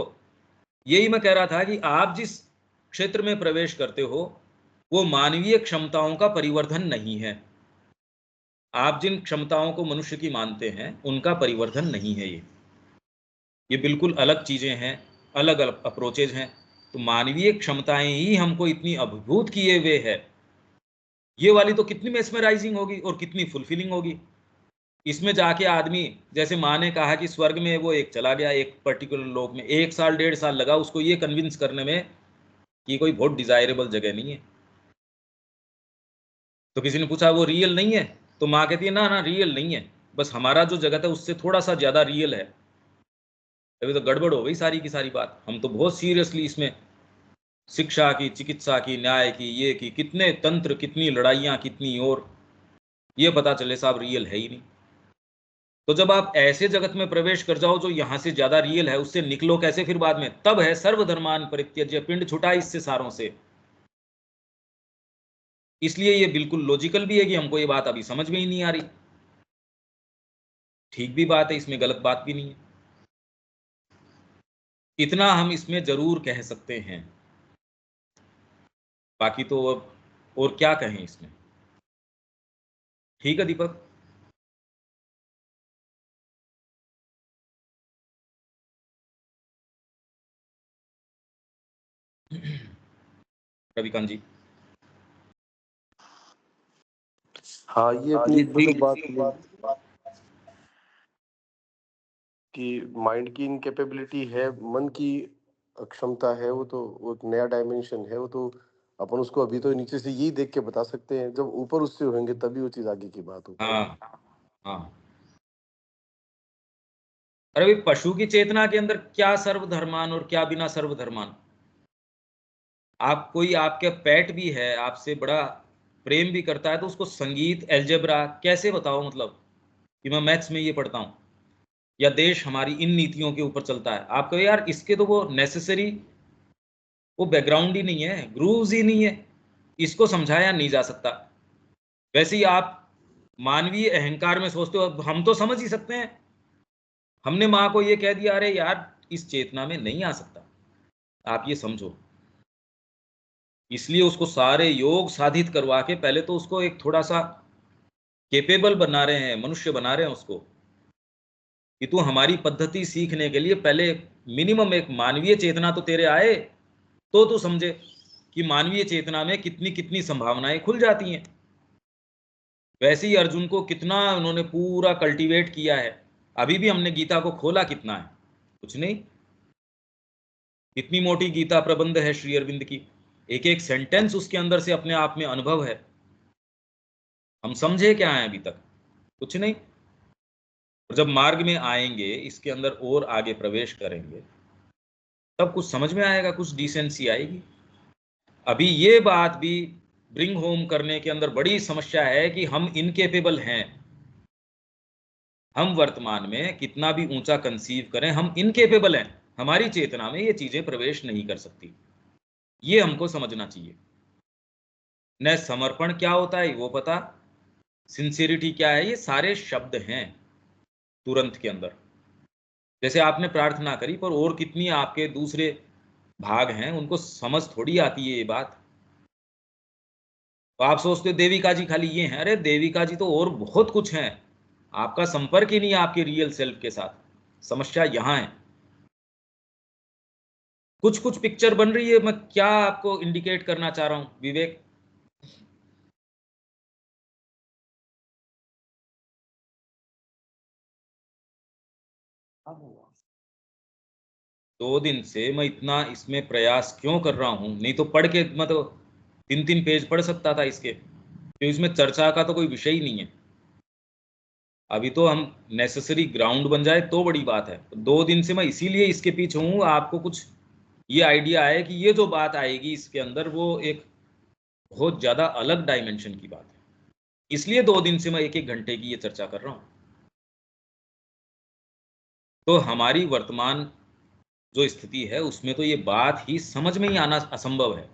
यही मैं कह रहा था कि आप जिस क्षेत्र में प्रवेश करते हो वो मानवीय क्षमताओं का परिवर्धन नहीं है, आप जिन क्षमताओं को मनुष्य की मानते हैं उनका परिवर्धन नहीं है, ये बिल्कुल अलग चीजें हैं, अलग अलग अप्रोचेज हैं। तो मानवीय क्षमताएं ही हमको इतनी अभिभूत किए हुए है, ये वाली तो कितनी मेस्मराइजिंग होगी और कितनी फुलफिलिंग होगी। इसमें जाके आदमी, जैसे माँ ने कहा कि स्वर्ग में वो एक चला गया एक पर्टिकुलर लोक में, 1 साल 1.5 साल लगा उसको ये कन्विंस करने में कि कोई बहुत डिजायरेबल जगह नहीं है। तो किसी ने पूछा वो रियल नहीं है, तो माँ कहती है ना ना रियल नहीं है, बस हमारा जो जगत है उससे थोड़ा सा ज्यादा रियल है। अभी तो गड़बड़ हो गई सारी की सारी बात। हम तो बहुत सीरियसली इसमें शिक्षा की, चिकित्सा की, न्याय की, ये की, कितने तंत्र, कितनी लड़ाइयाँ, कितनी और, ये पता चले साहब रियल है ही नहीं। तो जब आप ऐसे जगत में प्रवेश कर जाओ जो यहाँ से ज्यादा रियल है, उससे निकलो कैसे फिर बाद में? तब है सर्वधर्मान परित्यज्य, पिंड छुटा इससे सारों से। इसलिए ये बिल्कुल लॉजिकल भी है कि हमको ये बात अभी समझ में ही नहीं आ रही। ठीक भी बात है, इसमें गलत बात भी नहीं है। इतना हम इसमें जरूर कह सकते हैं, बाकी तो अब और क्या कहें इसमें। ठीक है दीपक। रविकांत जी। हाँ, ये अपनी जो बात कि माइंड की इनकेपेबिलिटी है, मन की अक्षमता है, वो तो वो एक नया डायमेंशन है। वो तो अपन उसको अभी तो नीचे से यही देख के बता सकते हैं, जब ऊपर उससे होंगे तभी वो चीज आगे की बात होगी। हाँ हाँ। अरे भाई, पशु की चेतना के अंदर क्या सर्वधर्मान और क्या बिना सर्वधर्मान? आप कोई आपके पेट भी है, आपसे बड़ा प्रेम भी करता है, तो उसको संगीत, एल्जेब्रा कैसे बताओ? मतलब कि मैं मैथ्स में ये पढ़ता हूँ, या देश हमारी इन नीतियों के ऊपर चलता है, आप कहो यार इसके तो वो नेसेसरी, वो बैकग्राउंड ही नहीं है, ग्रूव्स ही नहीं है, इसको समझाया नहीं जा सकता। वैसे ही आप मानवीय अहंकार में सोचते हो हम तो समझ ही सकते हैं, हमने माँ को ये कह दिया, अरे यार इस चेतना में नहीं आ सकता, आप ये समझो। इसलिए उसको सारे योग साधित करवा के पहले तो उसको एक थोड़ा सा केपेबल बना रहे हैं, मनुष्य बना रहे हैं उसको, कि तू हमारी पद्धति सीखने के लिए पहले मिनिमम एक मानवीय चेतना तो तेरे आए, तो तू समझे कि मानवीय चेतना में कितनी कितनी संभावनाएं खुल जाती हैं। वैसे ही अर्जुन को कितना उन्होंने पूरा कल्टीवेट किया है। अभी भी हमने गीता को खोला कितना है? कुछ नहीं। कितनी मोटी गीता प्रबंध है श्री अरविंद की, एक एक सेंटेंस उसके अंदर से अपने आप में अनुभव है। हम समझे क्या है अभी तक? कुछ नहीं। और जब मार्ग में आएंगे, इसके अंदर और आगे प्रवेश करेंगे, तब कुछ समझ में आएगा, कुछ डिसेंसी आएगी। अभी ये बात भी ब्रिंग होम करने के अंदर बड़ी समस्या है कि हम इनकेपेबल हैं। हम वर्तमान में कितना भी ऊंचा कंसीव करें, हम इनकेपेबल हैं, हमारी चेतना में ये चीजें प्रवेश नहीं कर सकती। ये हमको समझना चाहिए। न समर्पण क्या होता है वो पता, सिंसियरिटी क्या है, ये सारे शब्द हैं तुरंत के अंदर। जैसे आपने प्रार्थना करी, पर और कितनी आपके दूसरे भाग हैं उनको समझ थोड़ी आती है ये बात। तो आप सोचते हो देविका जी खाली ये हैं, अरे देविका जी तो और बहुत कुछ हैं, आपका संपर्क ही नहीं है आपके रियल सेल्फ के साथ। समस्या यहाँ है। कुछ कुछ पिक्चर बन रही है, मैं क्या आपको इंडिकेट करना चाह रहा हूं विवेक? दो दिन से मैं इतना इसमें प्रयास क्यों कर रहा हूं? नहीं तो पढ़ के मैं तो 3-3 पेज पढ़ सकता था इसके, तो इसमें चर्चा का तो कोई विषय ही नहीं है। अभी तो हम नेसेसरी ग्राउंड बन जाए तो बड़ी बात है। 2 दिन से मैं इसीलिए इसके पीछे हूँ, आपको कुछ ये आइडिया है कि ये जो बात आएगी इसके अंदर वो एक बहुत ज़्यादा अलग डायमेंशन की बात है। इसलिए 2 दिन से मैं 1-1 घंटे की ये चर्चा कर रहा हूँ। तो हमारी वर्तमान जो स्थिति है उसमें तो ये बात ही समझ में ही आना असंभव है।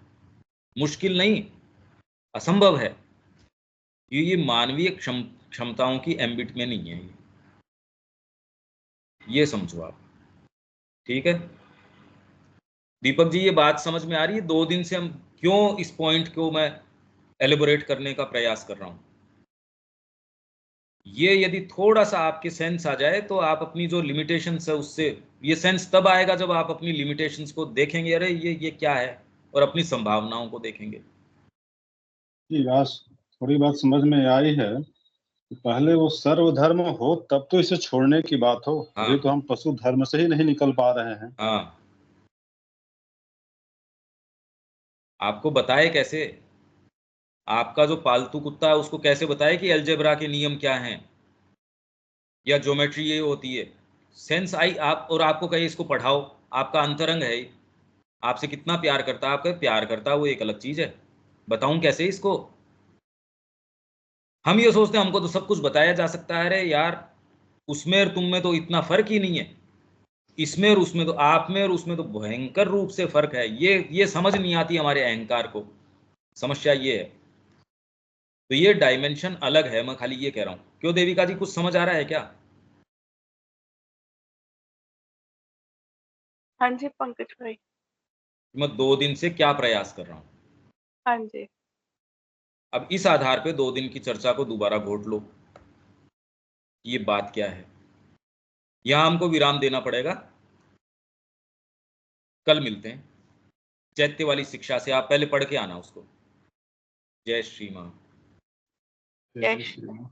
मुश्किल नहीं, असंभव है। ये मानवीय क्षमताओं की एम्बिट में नहीं है ये समझो आप। ठीक है दीपक जी, ये बात समझ में आ रही है? 2 दिन से हम क्यों इस पॉइंट को मैं एलिबोरेट करने का प्रयास कर रहा हूं। ये यदि थोड़ा सा आपके सेंस आ जाए तो आप अपनी जो लिमिटेशंस है उससे, ये सेंस तब आएगा जब आप अपनी लिमिटेशंस को देखेंगे, अरे ये क्या है, और अपनी संभावनाओं को देखेंगे। ये बात थोड़ी बात समझ में आई है कि पहले वो सर्वधर्म हो तब तो इसे छोड़ने की बात हो। हाँ। अभी तो हम पशु धर्म से ही नहीं निकल पा रहे हैं। हाँ, आपको बताए कैसे? आपका जो पालतू कुत्ता है उसको कैसे बताए कि अलजेब्रा के नियम क्या हैं या ज्योमेट्री ये होती है? सेंस आई आप, और आपको कहे इसको पढ़ाओ, आपका अंतरंग है, आपसे कितना प्यार करता है, आपका प्यार करता है वो एक अलग चीज है, बताऊं कैसे इसको? हम ये सोचते हैं हमको तो सब कुछ बताया जा सकता है। अरे यार, उसमें और तुम में तो इतना फर्क ही नहीं है, इसमें और उसमें तो, आप में और उसमें तो भयंकर रूप से फर्क है। ये समझ नहीं आती हमारे अहंकार को। समस्या ये है। तो ये डायमेंशन अलग है, मैं खाली ये कह रहा हूं। क्यों देविका जी, कुछ समझ आ रहा है क्या? हाँ जी पंकज भाई। मैं 2 दिन से क्या प्रयास कर रहा हूं। हाँ जी। अब इस आधार पे 2 दिन की चर्चा को दोबारा घोट लो, ये बात क्या है। यहां हमको विराम देना पड़ेगा। कल मिलते हैं। चैत्य वाली शिक्षा से आप पहले पढ़ के आना उसको। जय श्री मां। जय जय श्री श्री राम।